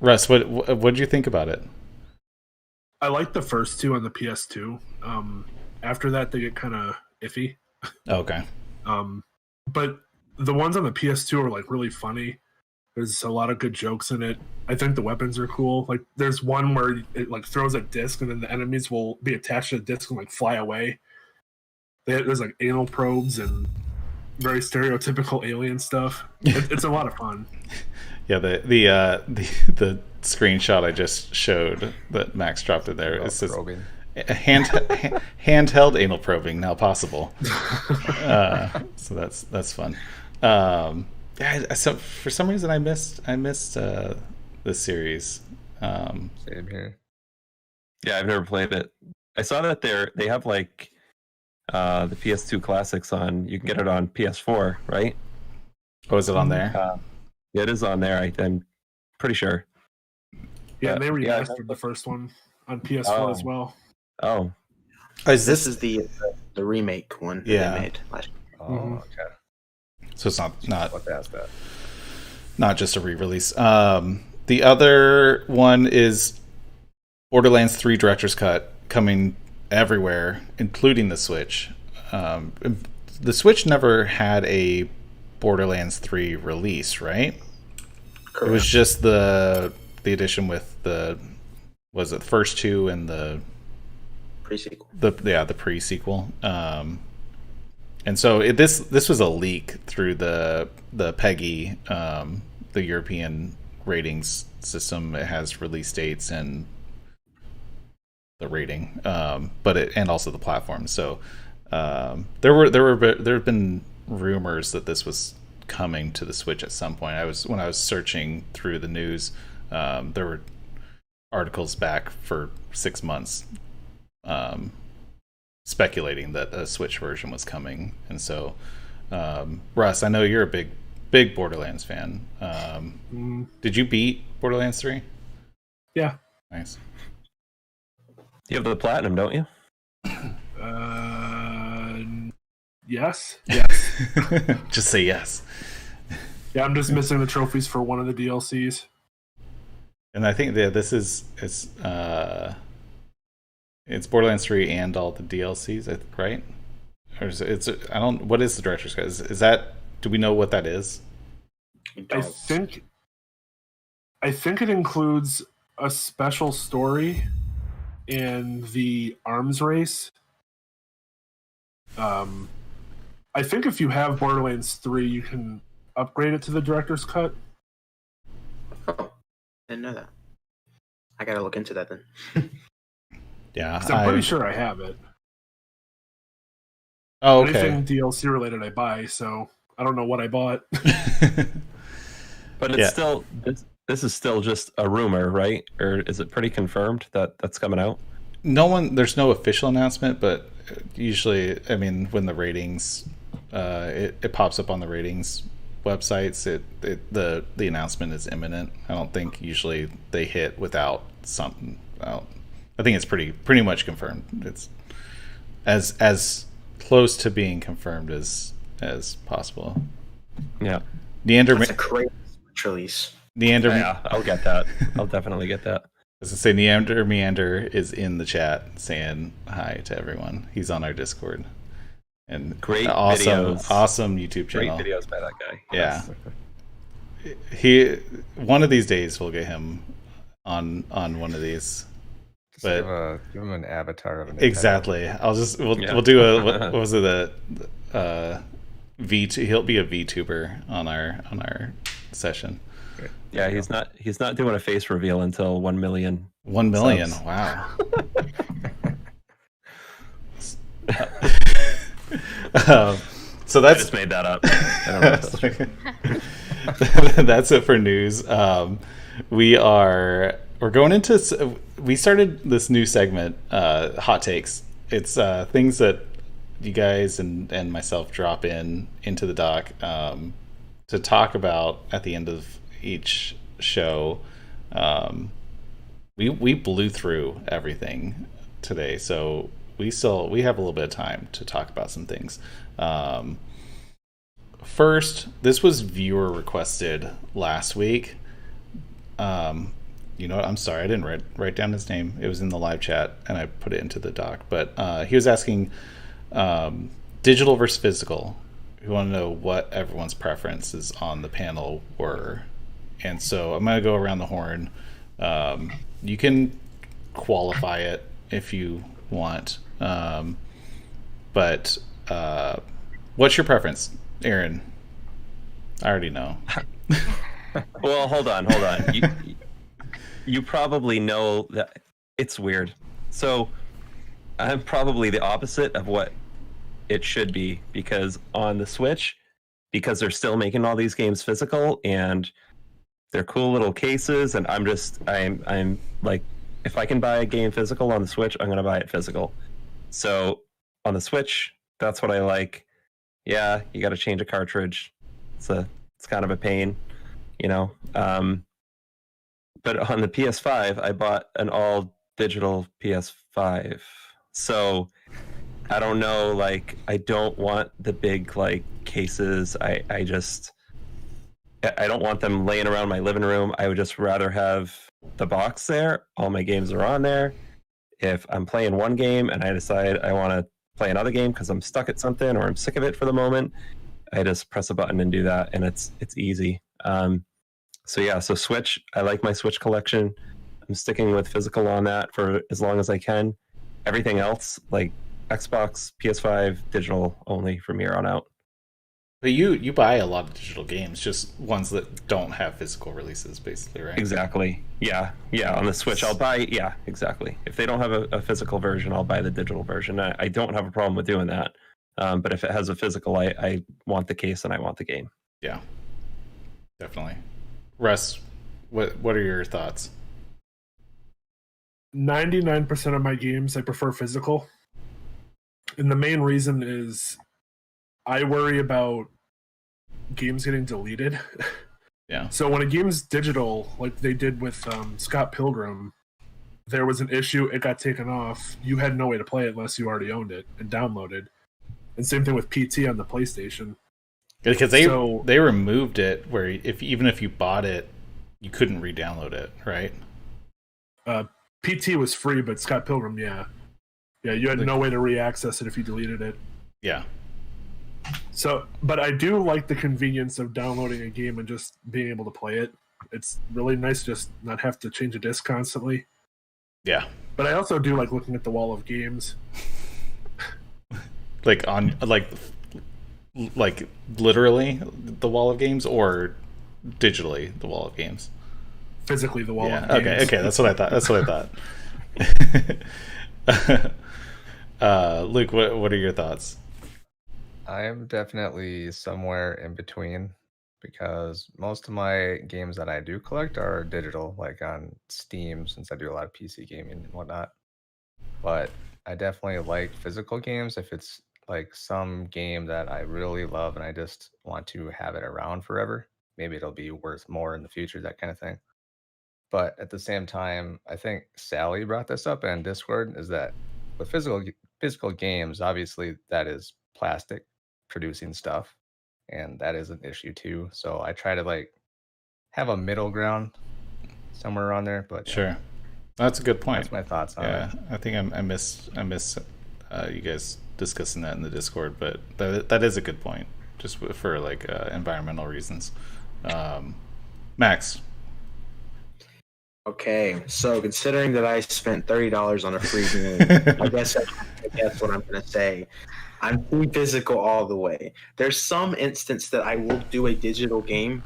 Russ, what did you think about it? I like the first two on the PS2. After that, they get kind of iffy. Okay. But the ones on the PS2 are, like, really funny. There's a lot of good jokes in it. I think the weapons are cool. Like, there's one where it, like, throws a disc, and then the enemies will be attached to the disc and, like, fly away. There's, like, anal probes and very stereotypical alien stuff. It's a lot of fun. Yeah, the screenshot I just showed that Max dropped in there. It's just, handheld anal probing now possible. So that's fun. Yeah, so for some reason I missed this series. Same here. Yeah, I've never played it. I saw that they have like the PS2 classics on. You can get it on PS4, right? Oh, is it on there? Yeah, it is on there. I'm pretty sure. Yeah, But, they yeah, remastered the first one on PS4 as well. Oh, Is This is the remake one that Yeah. they made last year. Oh, okay. So it's not What ask that? not just a re-release. The other one is Borderlands 3 Director's Cut coming everywhere, including the Switch. The Switch never had a Borderlands 3 release, right? Correct. It was just the edition with the first two and the Pre-sequel. the pre-sequel. And so this was a leak through the PEGI, the European ratings system. It has release dates and the rating, and also the platform. So there have been rumors that this was coming to the Switch at some point. When I was searching through the news, there were articles back for 6 months speculating that a Switch version was coming. And so, Russ, I know you're a big Borderlands fan. Did you beat Borderlands 3? Yeah. Nice. you have the platinum, don't you? Yes. Yes. Just say yes. Yeah, I'm just missing the trophies for one of the DLCs. And I think that it's Borderlands 3 and all the DLCs, right? Or is it, what is the director's cut? Is that, do we know what that is? I think it includes a special story and the arms race. I think if you have Borderlands 3, you can upgrade it to the director's cut. Oh, didn't know that. I gotta look into that then. Yeah, 'Cause I'm pretty sure I have it. Oh, okay. Anything DLC related I buy, so I don't know what I bought. But it's still this is still just a rumor, right? Or is it pretty confirmed that that's coming out? There's no official announcement, but usually, I mean, when the ratings, it pops up on the ratings websites, the announcement is imminent. I don't think usually they hit without something out. I think it's pretty much confirmed. It's as close to being confirmed as possible. Yeah. That's a crazy Switch release. Yeah, I'll get that. I'll definitely get that. As I say, Meander is in the chat saying hi to everyone. He's on our Discord. And Great awesome YouTube Great channel. videos by that guy. Yeah. One of these days we'll get him on one of these. Just But give him an avatar of an exactly. We'll do a what was it, V2, he'll be a VTuber on our session. Yeah, he's not doing a face reveal until 1 million. 1 million. subs. Wow. So I that's just made that up. I don't know if that's true. that's it for news. We're going into, we started this new segment, hot takes. It's things that you guys and myself drop into the doc to talk about at the end of each show. We blew through everything today, so we have a little bit of time to talk about some things. First, this was viewer requested last week. You know what? I'm sorry, I didn't write down his name. It was in the live chat, and I put it into the doc. But he was asking digital versus physical. We want to know what everyone's preferences on the panel were. And so I'm going to go around the horn. You can qualify it if you want. But what's your preference, Aaron? I already know. Well, hold on. You probably know that it's weird. So I'm probably the opposite of what it should be, because on the Switch, because they're still making all these games physical and they're cool little cases, and I'm like, if I can buy a game physical on the Switch, I'm gonna buy it physical. So on the Switch, that's what I like. Yeah, you got to change a cartridge. It's kind of a pain, you know. But on the PS5, I bought an all digital PS5. So I don't know, like, I don't want the big like cases. I don't want them laying around my living room. I would just rather have the box there. All my games are on there. If I'm playing one game and I decide I want to play another game because I'm stuck at something or I'm sick of it for the moment, I just press a button and do that, and it's easy. So yeah, so Switch, I like my Switch collection. I'm sticking with physical on that for as long as I can. Everything else, like Xbox, PS5, digital only from here on out. But you buy a lot of digital games, just ones that don't have physical releases, basically, right? Exactly. Yeah. On the Switch, I'll buy. Yeah, exactly. If they don't have a physical version, I'll buy the digital version. I don't have a problem with doing that. But if it has a physical, I want the case and I want the game. Yeah, definitely. Russ, what are your thoughts? 99% of my games I prefer physical. And the main reason is I worry about games getting deleted. Yeah. So when a game's digital, like they did with Scott Pilgrim, there was an issue, it got taken off. You had no way to play it unless you already owned it and downloaded. And same thing with PT on the PlayStation. Because they removed it where even if you bought it, you couldn't re-download it, right? PT was free, but Scott Pilgrim, yeah, you had no way to re-access it if you deleted it. Yeah. So, but I do like the convenience of downloading a game and just being able to play it. It's really nice just not have to change a disc constantly. Yeah. But I also do like looking at the wall of games. Like literally the wall of games, or digitally the wall of games? Physically the wall of games. Okay, that's what I thought. Luke, what are your thoughts? I am definitely somewhere in between, because most of my games that I do collect are digital, like on Steam, since I do a lot of PC gaming and whatnot. But I definitely like physical games if it's like some game that I really love and I just want to have it around forever. Maybe it'll be worth more in the future, that kind of thing. But at the same time, I think Sally brought this up in Discord, is that with physical games, obviously that is plastic producing stuff, and that is an issue too. So I try to like have a middle ground somewhere around there. But yeah, sure, that's a good point. That's my thoughts on it. Yeah, I think I miss you guys discussing that in the Discord, but that is a good point, just for like environmental reasons. Max. Okay, so considering that I spent $30 on a free game, I guess that's what I'm going to say. I'm team physical all the way. There's some instance that I will do a digital game,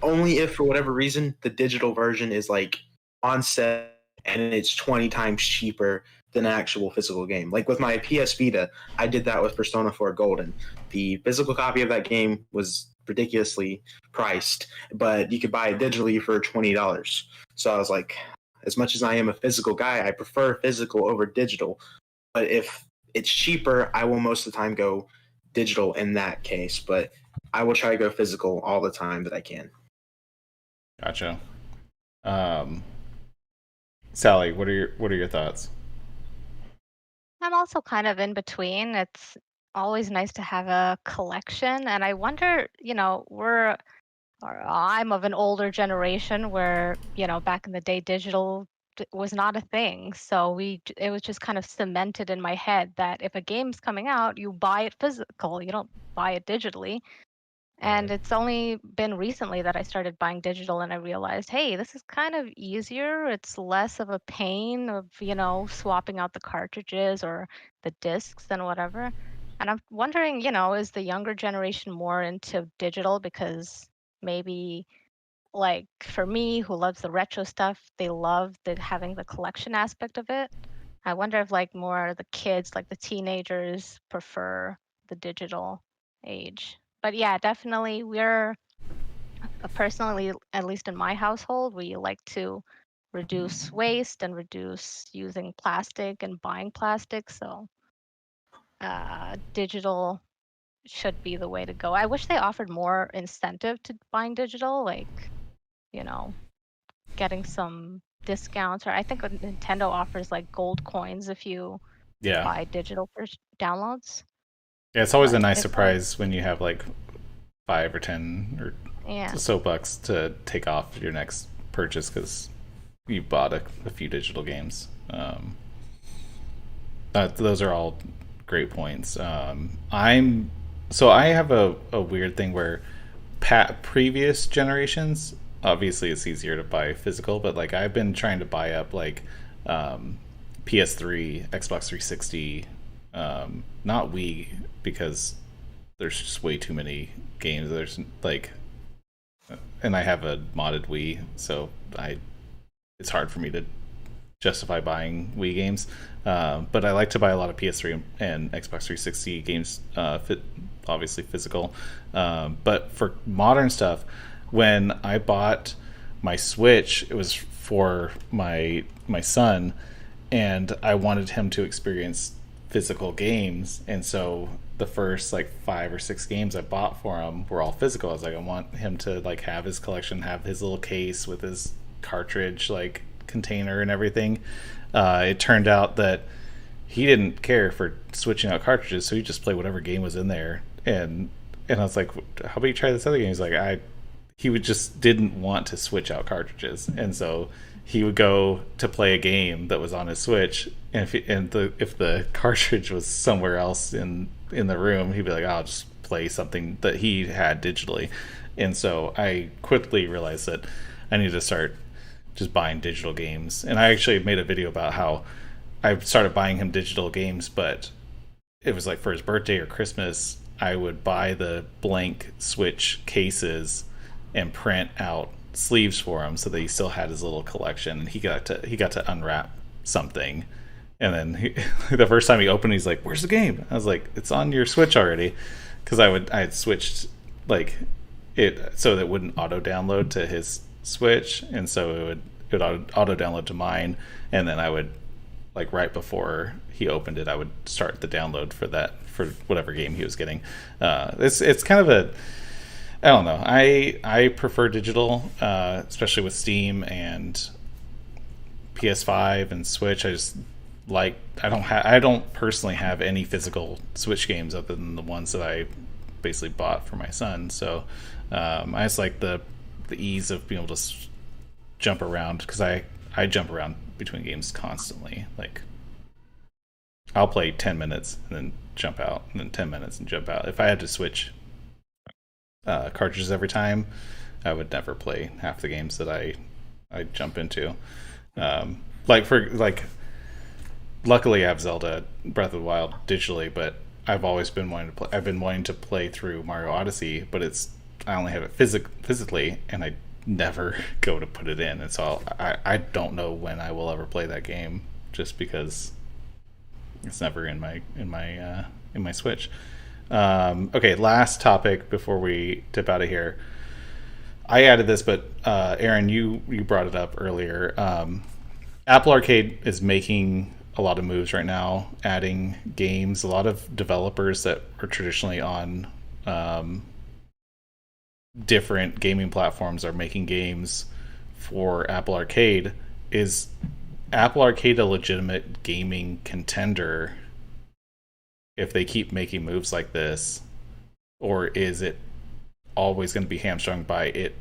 only if for whatever reason the digital version is like on set and it's 20 times cheaper than an actual physical game. Like with my PS Vita, I did that with Persona 4 Golden. The physical copy of that game was ridiculously priced, but you could buy it digitally for $20. So I was like, as much as I am a physical guy, I prefer physical over digital. But if it's cheaper, I will most of the time go digital in that case. But I will try to go physical all the time that I can. Gotcha. Sally, what are your thoughts? I'm also kind of in between. It's always nice to have a collection, and I wonder, I'm of an older generation where, back in the day, digital was not a thing. So it was just kind of cemented in my head that if a game's coming out, you buy it physical, you don't buy it digitally. And it's only been recently that I started buying digital and I realized, hey, this is kind of easier. It's less of a pain of, swapping out the cartridges or the discs and whatever. And I'm wondering, is the younger generation more into digital because maybe, like, for me, who loves the retro stuff, they love having the collection aspect of it? I wonder if like more the kids, like the teenagers, prefer the digital age. But yeah, definitely we're personally, at least in my household, we like to reduce waste and reduce using plastic and buying plastic. So digital should be the way to go. I wish they offered more incentive to buying digital, like, you know, getting some discounts. Or I think Nintendo offers like gold coins if you Yeah. buy digital for downloads. Yeah, it's always a But nice it's like, surprise when you have like 5 or 10 or yeah, so bucks to take off your next purchase because you bought a few digital games. Those are all great points. I have a weird thing where previous generations, obviously it's easier to buy physical, but like I've been trying to buy up like PS3, Xbox 360, not Wii, because there's just way too many games. There's like, and I have a modded Wii, so it's hard for me to justify buying Wii games. But I like to buy a lot of PS3 and Xbox 360 games, obviously physical. But for modern stuff, when I bought my Switch, it was for my son, and I wanted him to experience physical games, and so the first like 5 or 6 games I bought for him were all physical. I was like, I want him to like have his collection, have his little case with his cartridge like container and everything. It turned out that he didn't care for switching out cartridges, so he just played whatever game was in there. And I was like, how about you try this other game? He's like, he would just didn't want to switch out cartridges, and so he would go to play a game that was on his Switch, and if the cartridge was somewhere else in the room, he'd be like, I'll just play something that he had digitally. And so I quickly realized that I need to start just buying digital games. And I actually made a video about how I started buying him digital games, but it was like for his birthday or Christmas, I would buy the blank Switch cases and print out sleeves for him so that he still had his little collection, and he got to unwrap something. And then the first time he opened it, he's like, where's the game? I was like, it's on your Switch already, because I had switched like it so that it wouldn't auto download to his Switch, and so it would auto download to mine, and then I would, like, right before he opened it, I would start the download for whatever game he was getting. It's kind of a, I don't know. I prefer digital, especially with Steam and PS5 and Switch. I don't personally have any physical Switch games other than the ones that I basically bought for my son. So I just like the ease of being able to jump around, because I jump around between games constantly. Like, I'll play 10 minutes and then jump out, and then 10 minutes and jump out. If I had to switch cartridges every time, I would never play half the games that I jump into. Luckily I have Zelda Breath of the Wild digitally, but I've been wanting to play through Mario Odyssey, but I only have it physically, and I never go to put it in, and so I don't know when I will ever play that game, just because it's never in my Switch. Okay, last topic before we dip out of here. I added this, but Aaron, you brought it up earlier. Apple Arcade is making a lot of moves right now, adding games. A lot of developers that are traditionally on different gaming platforms are making games for Apple Arcade. Is Apple Arcade a legitimate gaming contender if they keep making moves like this, or is it always going to be hamstrung by it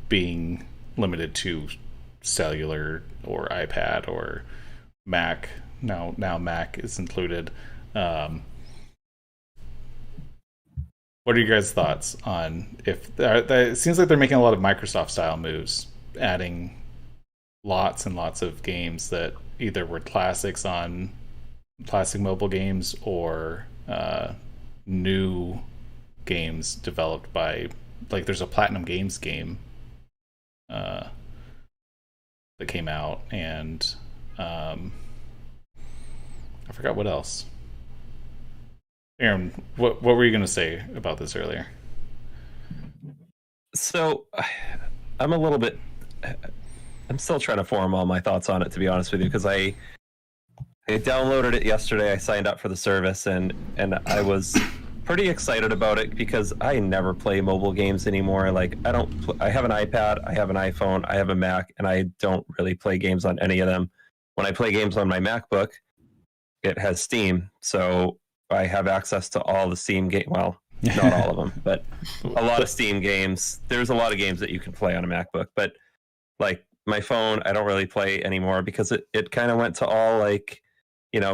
being limited to cellular or iPad or Mac? Now Mac is included. What are you guys' thoughts on it seems like they're making a lot of Microsoft style moves, adding lots and lots of games that either were classics on classic mobile games or new games developed by, like, there's a Platinum Games game that came out, and I forgot what else. Aaron, what were you going to say about this earlier? So I'm a little bit. I'm still trying to form all my thoughts on it, to be honest with you, because I downloaded it yesterday. I signed up for the service, and I was pretty excited about it because I never play mobile games anymore. Like I have an iPad, I have an iPhone, I have a Mac, and I don't really play games on any of them. When I play games on my MacBook, it has Steam, so I have access to all the Steam game. Well, not all of them, but a lot of Steam games. There's a lot of games that you can play on a MacBook, but like my phone, I don't really play anymore because it kind of went to all like,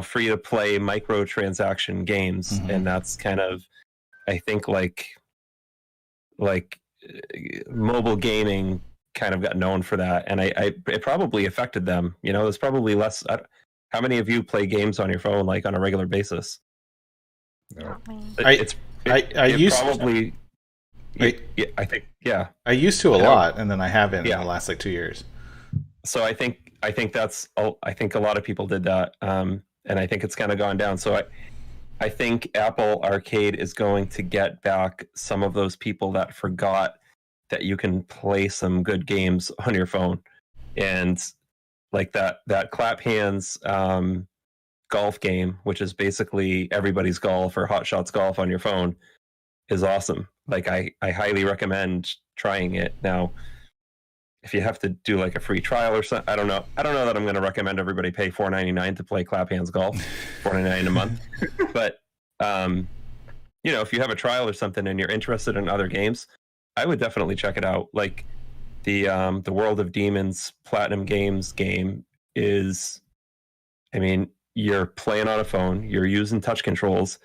free to play microtransaction games. Mhm. And that's kind of, I think like mobile gaming kind of got known for that. And it probably affected them. There's probably less. How many of you play games on your phone, like on a regular basis? No. Not me. I used probably. I think, yeah. I used to a I know. lot, and then I haven't Yeah. in the last like 2 years. So I think I think a lot of people did that, and I think it's kind of gone down. So I think Apple Arcade is going to get back some of those people that forgot that you can play some good games on your phone, and like that clap hands golf game, which is basically everybody's golf or Hot Shots golf on your phone, is awesome. Like I highly recommend trying it. Now, if you have to do like a free trial or something, I don't know that I'm going to recommend everybody pay $4.99 to play Clap Hands Golf, $4.99 a month. But if you have a trial or something and you're interested in other games, I would definitely check it out. Like the World of Demons Platinum Games game is, I mean, you're playing on a phone, you're using touch controls,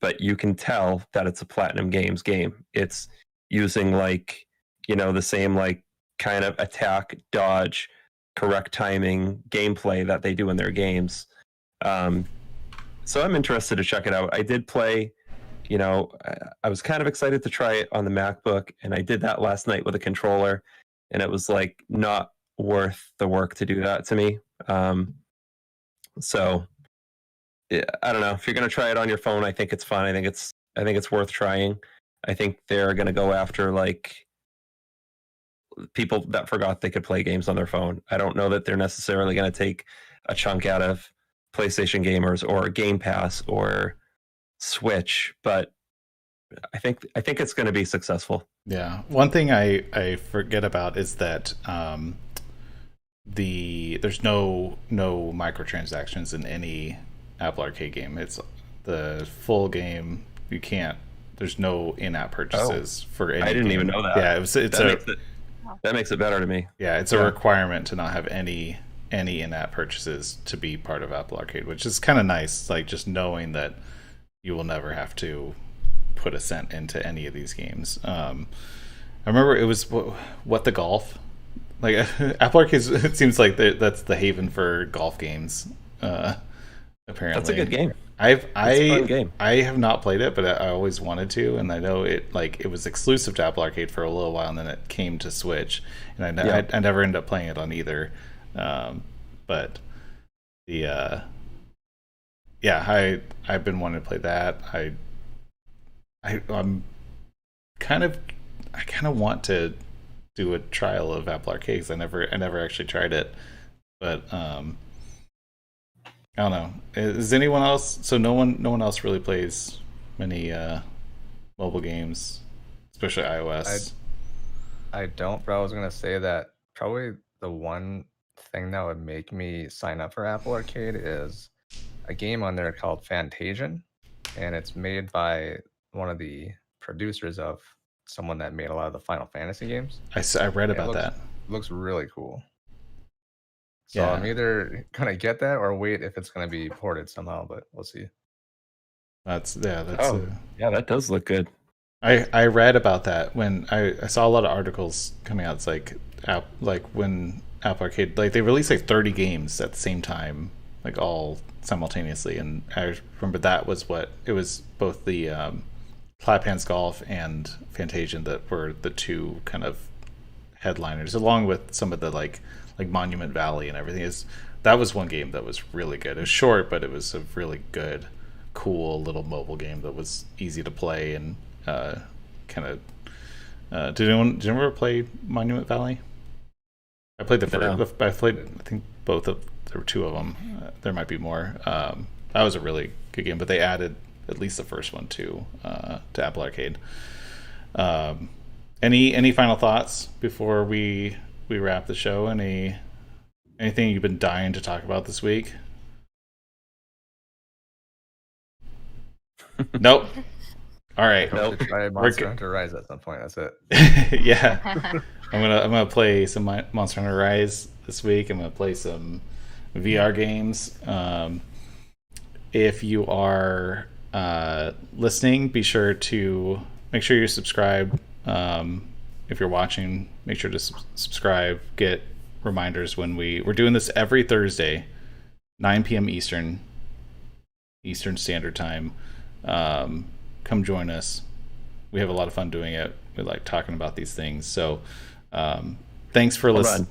but you can tell that it's a Platinum Games game. It's using like, the same like kind of attack, dodge, correct timing gameplay that they do in their games. So I'm interested to check it out. I did play, I was kind of excited to try it on the MacBook, and I did that last night with a controller, and it was like not worth the work to do that to me. So yeah, I don't know. If you're going to try it on your phone, I think it's fun. I think it's worth trying. I think they're going to go after like people that forgot they could play games on their phone. I don't know that they're necessarily going to take a chunk out of PlayStation gamers or Game Pass or Switch, but I think it's going to be successful. Yeah. One thing I forget about is that there's no microtransactions in any Apple Arcade game. It's the full game. You can't. There's no in-app purchases for any. I didn't game. even know that. Yeah, That makes it better to me. Yeah, it's a requirement to not have any in-app purchases to be part of Apple Arcade, which is kind of nice. Like just knowing that you will never have to put a cent into any of these games. I remember it was what the golf. Like Apple Arcade, it seems like that's the haven for golf games. Apparently, That's a good game. It's a fun game. I have not played it, but I always wanted to, and I know it was exclusive to Apple Arcade for a little while, and then it came to Switch, and I never ended up playing it on either. But the I've been wanting to play that. I'm kind of want to do a trial of Apple Arcade because I never actually tried it, but I don't know. Is anyone else? So no one else really plays many mobile games, especially iOS. I don't, but I was gonna say that probably the one thing that would make me sign up for Apple Arcade is a game on there called Fantasian, and it's made by one of the producers of someone that made a lot of the Final Fantasy games. I read about that. Looks really cool. So Yeah. I'm either gonna get that or wait if it's gonna be ported somehow, but we'll see. That does look good. I read about that when I saw a lot of articles coming out. It's like when Apple Arcade, like they released like 30 games at the same time, like all simultaneously, and I remember that was what it was, both the Clap Hands Golf and Fantasian that were the two kind of headliners, along with some of the like like Monument Valley and everything. That was one game that was really good. It was short, but it was a really good, cool little mobile game that was easy to play and kind of. Did anyone ever play Monument Valley? I played the first. I played, I think both of there were two of them. There might be more. That was a really good game, but they added at least the first one to Apple Arcade. Any final thoughts before we wrap the show? Anything you've been dying to talk about this week? Nope. All right. Nope. Try Monster Hunter Rise at some point. That's it. Yeah. I'm gonna play some Monster Hunter Rise this week. I'm gonna play some VR games. If you are listening, be sure to make sure you're subscribed. If you're watching, make sure to subscribe. Get reminders when we're doing this every Thursday, 9 p.m. Eastern Standard Time. Come join us. We have a lot of fun doing it. We like talking about these things. So thanks for listening.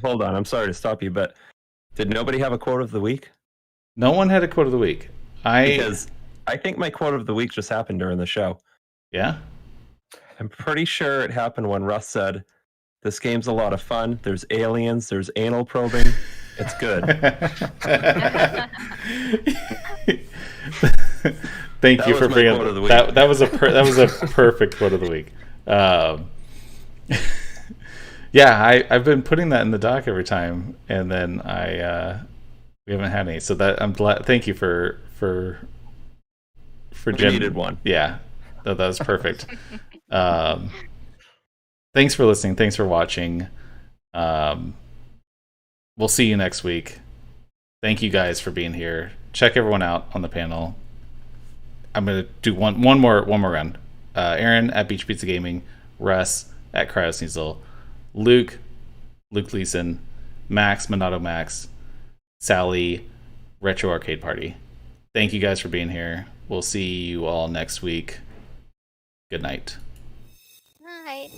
Hold on. I'm sorry to stop you, but did nobody have a quote of the week? No one had a quote of the week. Because I think my quote of the week just happened during the show. Yeah? I'm pretty sure it happened when Russ said, "This game's a lot of fun. There's aliens. There's anal probing. It's good." Thank you for bringing that. That was a perfect quote of the week. Yeah, I've been putting that in the doc every time, and then we haven't had any. So that I'm glad. Thank you for Jim. Needed one. Yeah, that was perfect. Thanks for listening. Thanks for watching. We'll see you next week. Thank you guys for being here. Check everyone out on the panel. I'm gonna do one more round. Aaron at Beach Pizza Gaming, Russ at Cryosneasel, Luke Leeson, Max Monado Max, Sally Retro Arcade Party. Thank you guys for being here. We'll see you all next week. Good night. Night.